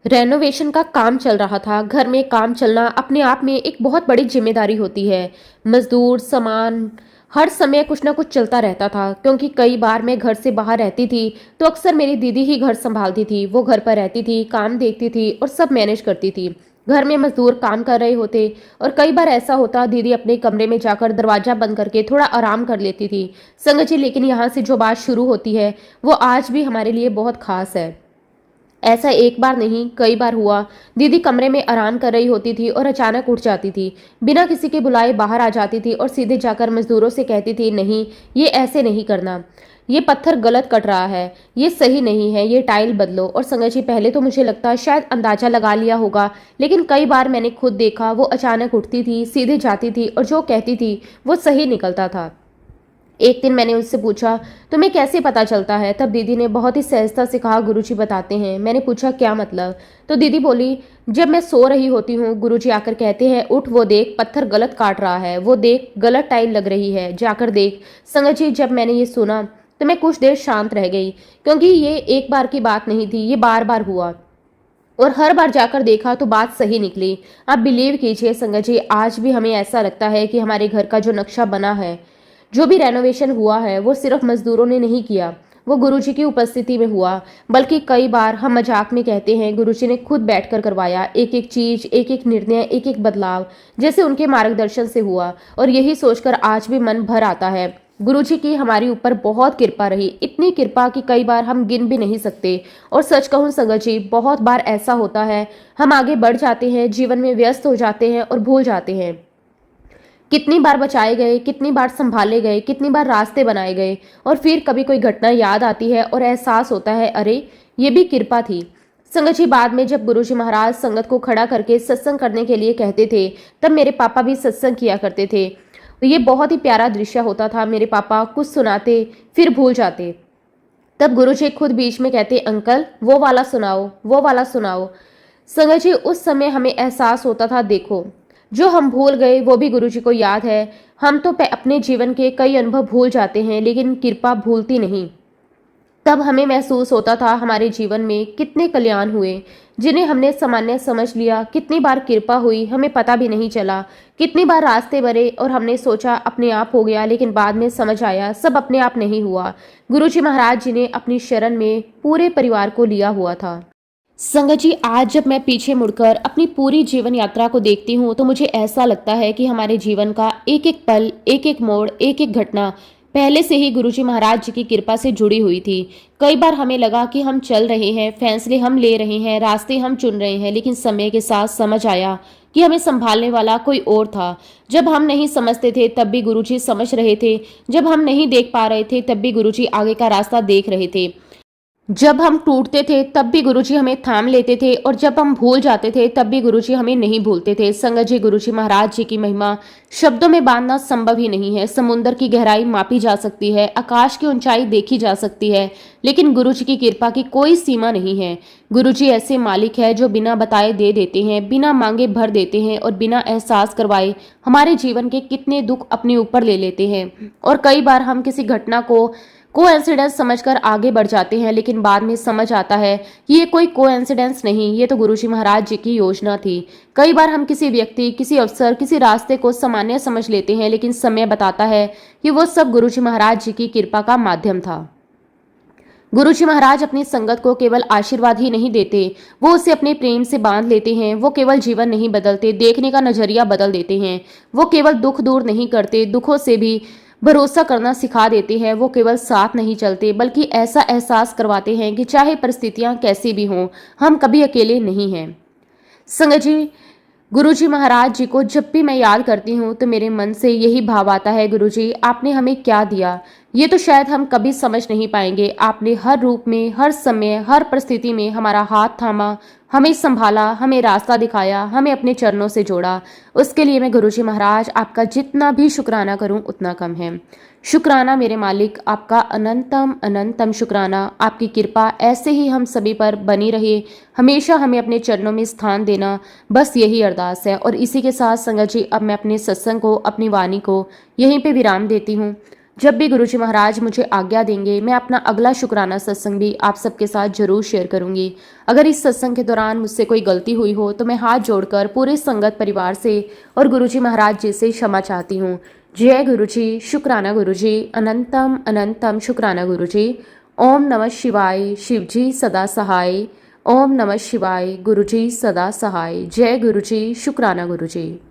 रेनोवेशन का काम चल रहा था। घर में काम चलना अपने आप में एक बहुत बड़ी जिम्मेदारी होती है। मजदूर, सामान, हर समय कुछ ना कुछ चलता रहता था। क्योंकि कई बार मैं घर से बाहर रहती थी तो अक्सर मेरी दीदी ही घर संभालती थी। वो घर पर रहती थी, काम देखती थी और सब मैनेज करती थी। घर में मजदूर काम कर रहे होते और कई बार ऐसा होता दीदी अपने कमरे में जाकर दरवाजा बंद करके थोड़ा आराम कर लेती थी। संगत जी, लेकिन यहाँ से जो बात शुरू होती है वो आज भी हमारे लिए बहुत खास है। ऐसा एक बार नहीं, कई बार हुआ। दीदी कमरे में आराम कर रही होती थी और अचानक उठ जाती थी, बिना किसी के बुलाए बाहर आ जाती थी और सीधे जाकर मजदूरों से कहती थी, नहीं, ये ऐसे नहीं करना, ये पत्थर गलत कट रहा है, ये सही नहीं है, ये टाइल बदलो। और संगत जी, पहले तो मुझे लगता शायद अंदाजा लगा लिया होगा, लेकिन कई बार मैंने खुद देखा वो अचानक उठती थी, सीधे जाती थी और जो कहती थी वो सही निकलता था। एक दिन मैंने उससे पूछा, तुम्हें कैसे पता चलता है? तब दीदी ने बहुत ही सहजता से कहा, गुरुजी बताते हैं। मैंने पूछा, क्या मतलब? तो दीदी बोली, जब मैं सो रही होती हूँ, गुरुजी आकर कहते हैं, उठ, वो देख, पत्थर गलत काट रहा है, वो देख, गलत टाइल लग रही है, जाकर देख। संगत जी, जब मैंने ये सुना तो मैं कुछ देर शांत रह गई, क्योंकि ये एक बार की बात नहीं थी, ये बार बार हुआ और हर बार जाकर देखा तो बात सही निकली। आप बिलीव कीजिए संगत जी, आज भी हमें ऐसा लगता है कि हमारे घर का जो नक्शा बना है, जो भी रेनोवेशन हुआ है, वो सिर्फ मजदूरों ने नहीं किया, वो गुरुजी की उपस्थिति में हुआ। बल्कि कई बार हम मजाक में कहते हैं, गुरुजी ने खुद बैठकर करवाया, एक एक चीज, एक एक निर्णय, एक एक बदलाव जैसे उनके मार्गदर्शन से हुआ। और यही सोचकर आज भी मन भर आता है। गुरुजी की हमारे ऊपर बहुत कृपा रही, इतनी कृपा कि कई बार हम गिन भी नहीं सकते। और सच कहूँ संगत जी, बहुत बार ऐसा होता है, हम आगे बढ़ जाते हैं, जीवन में व्यस्त हो जाते हैं और भूल जाते हैं कितनी बार बचाए गए, कितनी बार संभाले गए, कितनी बार रास्ते बनाए गए। और फिर कभी कोई घटना याद आती है और एहसास होता है, अरे ये भी कृपा थी। संगत जी, बाद में जब गुरुजी महाराज संगत को खड़ा करके सत्संग करने के लिए कहते थे, तब मेरे पापा भी सत्संग किया करते थे। तो ये बहुत ही प्यारा दृश्य होता था। मेरे पापा कुछ सुनाते, फिर भूल जाते, तब गुरुजी खुद बीच में कहते, अंकल वो वाला सुनाओ, वो वाला सुनाओ। संगत जी, उस समय हमें एहसास होता था, देखो, जो हम भूल गए वो भी गुरुजी को याद है। हम तो अपने जीवन के कई अनुभव भूल जाते हैं, लेकिन कृपा भूलती नहीं। तब हमें महसूस होता था हमारे जीवन में कितने कल्याण हुए, जिन्हें हमने सामान्य समझ लिया। कितनी बार कृपा हुई, हमें पता भी नहीं चला। कितनी बार रास्ते बने और हमने सोचा अपने आप हो गया, लेकिन बाद में समझ आया सब अपने आप नहीं हुआ। गुरुजी महाराज जी ने अपनी शरण में पूरे परिवार को लिया हुआ था। संगत जी, आज जब मैं पीछे मुड़कर अपनी पूरी जीवन यात्रा को देखती हूँ तो मुझे ऐसा लगता है कि हमारे जीवन का एक एक पल, एक एक मोड़, एक एक घटना पहले से ही गुरुजी महाराज जी की कृपा से जुड़ी हुई थी। कई बार हमें लगा कि हम चल रहे हैं, फैसले हम ले रहे हैं, रास्ते हम चुन रहे हैं, लेकिन समय के साथ समझ आया कि हमें संभालने वाला कोई और था। जब हम नहीं समझते थे तब भी गुरुजी समझ रहे थे, जब हम नहीं देख पा रहे थे तब भी गुरुजी आगे का रास्ता देख रहे थे। जब हम टूटते थे तब भी गुरुजी हमें थाम लेते थे और जब हम भूल जाते थे तब भी गुरुजी हमें नहीं भूलते थे। संगत जी, गुरुजी महाराज जी की महिमा शब्दों में बांधना संभव ही नहीं है। समुद्र की गहराई मापी जा सकती है, आकाश की ऊंचाई देखी जा सकती है, लेकिन गुरुजी की कृपा की कोई सीमा नहीं है। गुरुजी ऐसे मालिक है जो बिना बताए दे देते हैं, बिना मांगे भर देते हैं और बिना एहसास करवाए हमारे जीवन के कितने दुख अपने ऊपर ले लेते हैं। और कई बार हम किसी घटना को कोइंसिडेंस समझकर आगे बढ़ जाते हैं, लेकिन बाद में समझ आता है कि ये कोई कोइंसिडेंस नहीं, ये तो गुरुजी महाराज जी की योजना थी। कई बार हम किसी व्यक्ति, किसी अवसर, किसी रास्ते को सामान्य समझ लेते हैं, लेकिन समय बताता है कि वो सब गुरुजी महाराज जी की कृपा का माध्यम था। गुरुजी महाराज अपनी संगत को केवल आशीर्वाद ही नहीं देते, वो उसे अपने प्रेम से बांध लेते हैं। वो केवल जीवन नहीं बदलते, देखने का नजरिया बदल देते हैं। वो केवल दुख दूर नहीं करते, दुखों से भी भरोसा करना सिखा देते हैं। वो केवल साथ नहीं चलते, बल्कि ऐसा एहसास करवाते हैं कि चाहे परिस्थितियां कैसी भी हों, हम कभी अकेले नहीं हैं। संगत जी, गुरुजी महाराज जी को जब भी मैं याद करती हूँ तो मेरे मन से यही भाव आता है, गुरुजी आपने हमें क्या दिया ये तो शायद हम कभी समझ नहीं पाएंगे। आपने हर रूप में, हर समय, हर परिस्थिति में हमारा हाथ थामा, हमें संभाला, हमें रास्ता दिखाया, हमें अपने चरणों से जोड़ा। उसके लिए मैं गुरुजी महाराज आपका जितना भी शुक्राना करूं उतना कम है। शुक्राना मेरे मालिक, आपका अनंतम अनंतम शुक्राना। आपकी कृपा ऐसे ही हम सभी पर बनी रहे, हमेशा हमें अपने चरणों में स्थान देना, बस यही अरदास है। और इसी के साथ संगत जी, अब मैं अपने सत्संग को, अपनी वाणी को यहीं पे विराम देती हूँ। जब भी गुरुजी महाराज मुझे आज्ञा देंगे, मैं अपना अगला शुक्राना सत्संग भी आप सबके साथ जरूर शेयर करूंगी। अगर इस सत्संग के दौरान मुझसे कोई गलती हुई हो तो मैं हाथ जोड़कर पूरे संगत परिवार से और गुरुजी महाराज जी से क्षमा चाहती हूँ। जय गुरुजी, शुक्राना गुरुजी, अनंतम अनंतम शुक्राना गुरुजी। ओम नमः शिवाय, शिवजी सदा सहाय। ओम नमः शिवाय, गुरुजी सदा सहाय। जय गुरुजी, शुक्राना गुरुजी।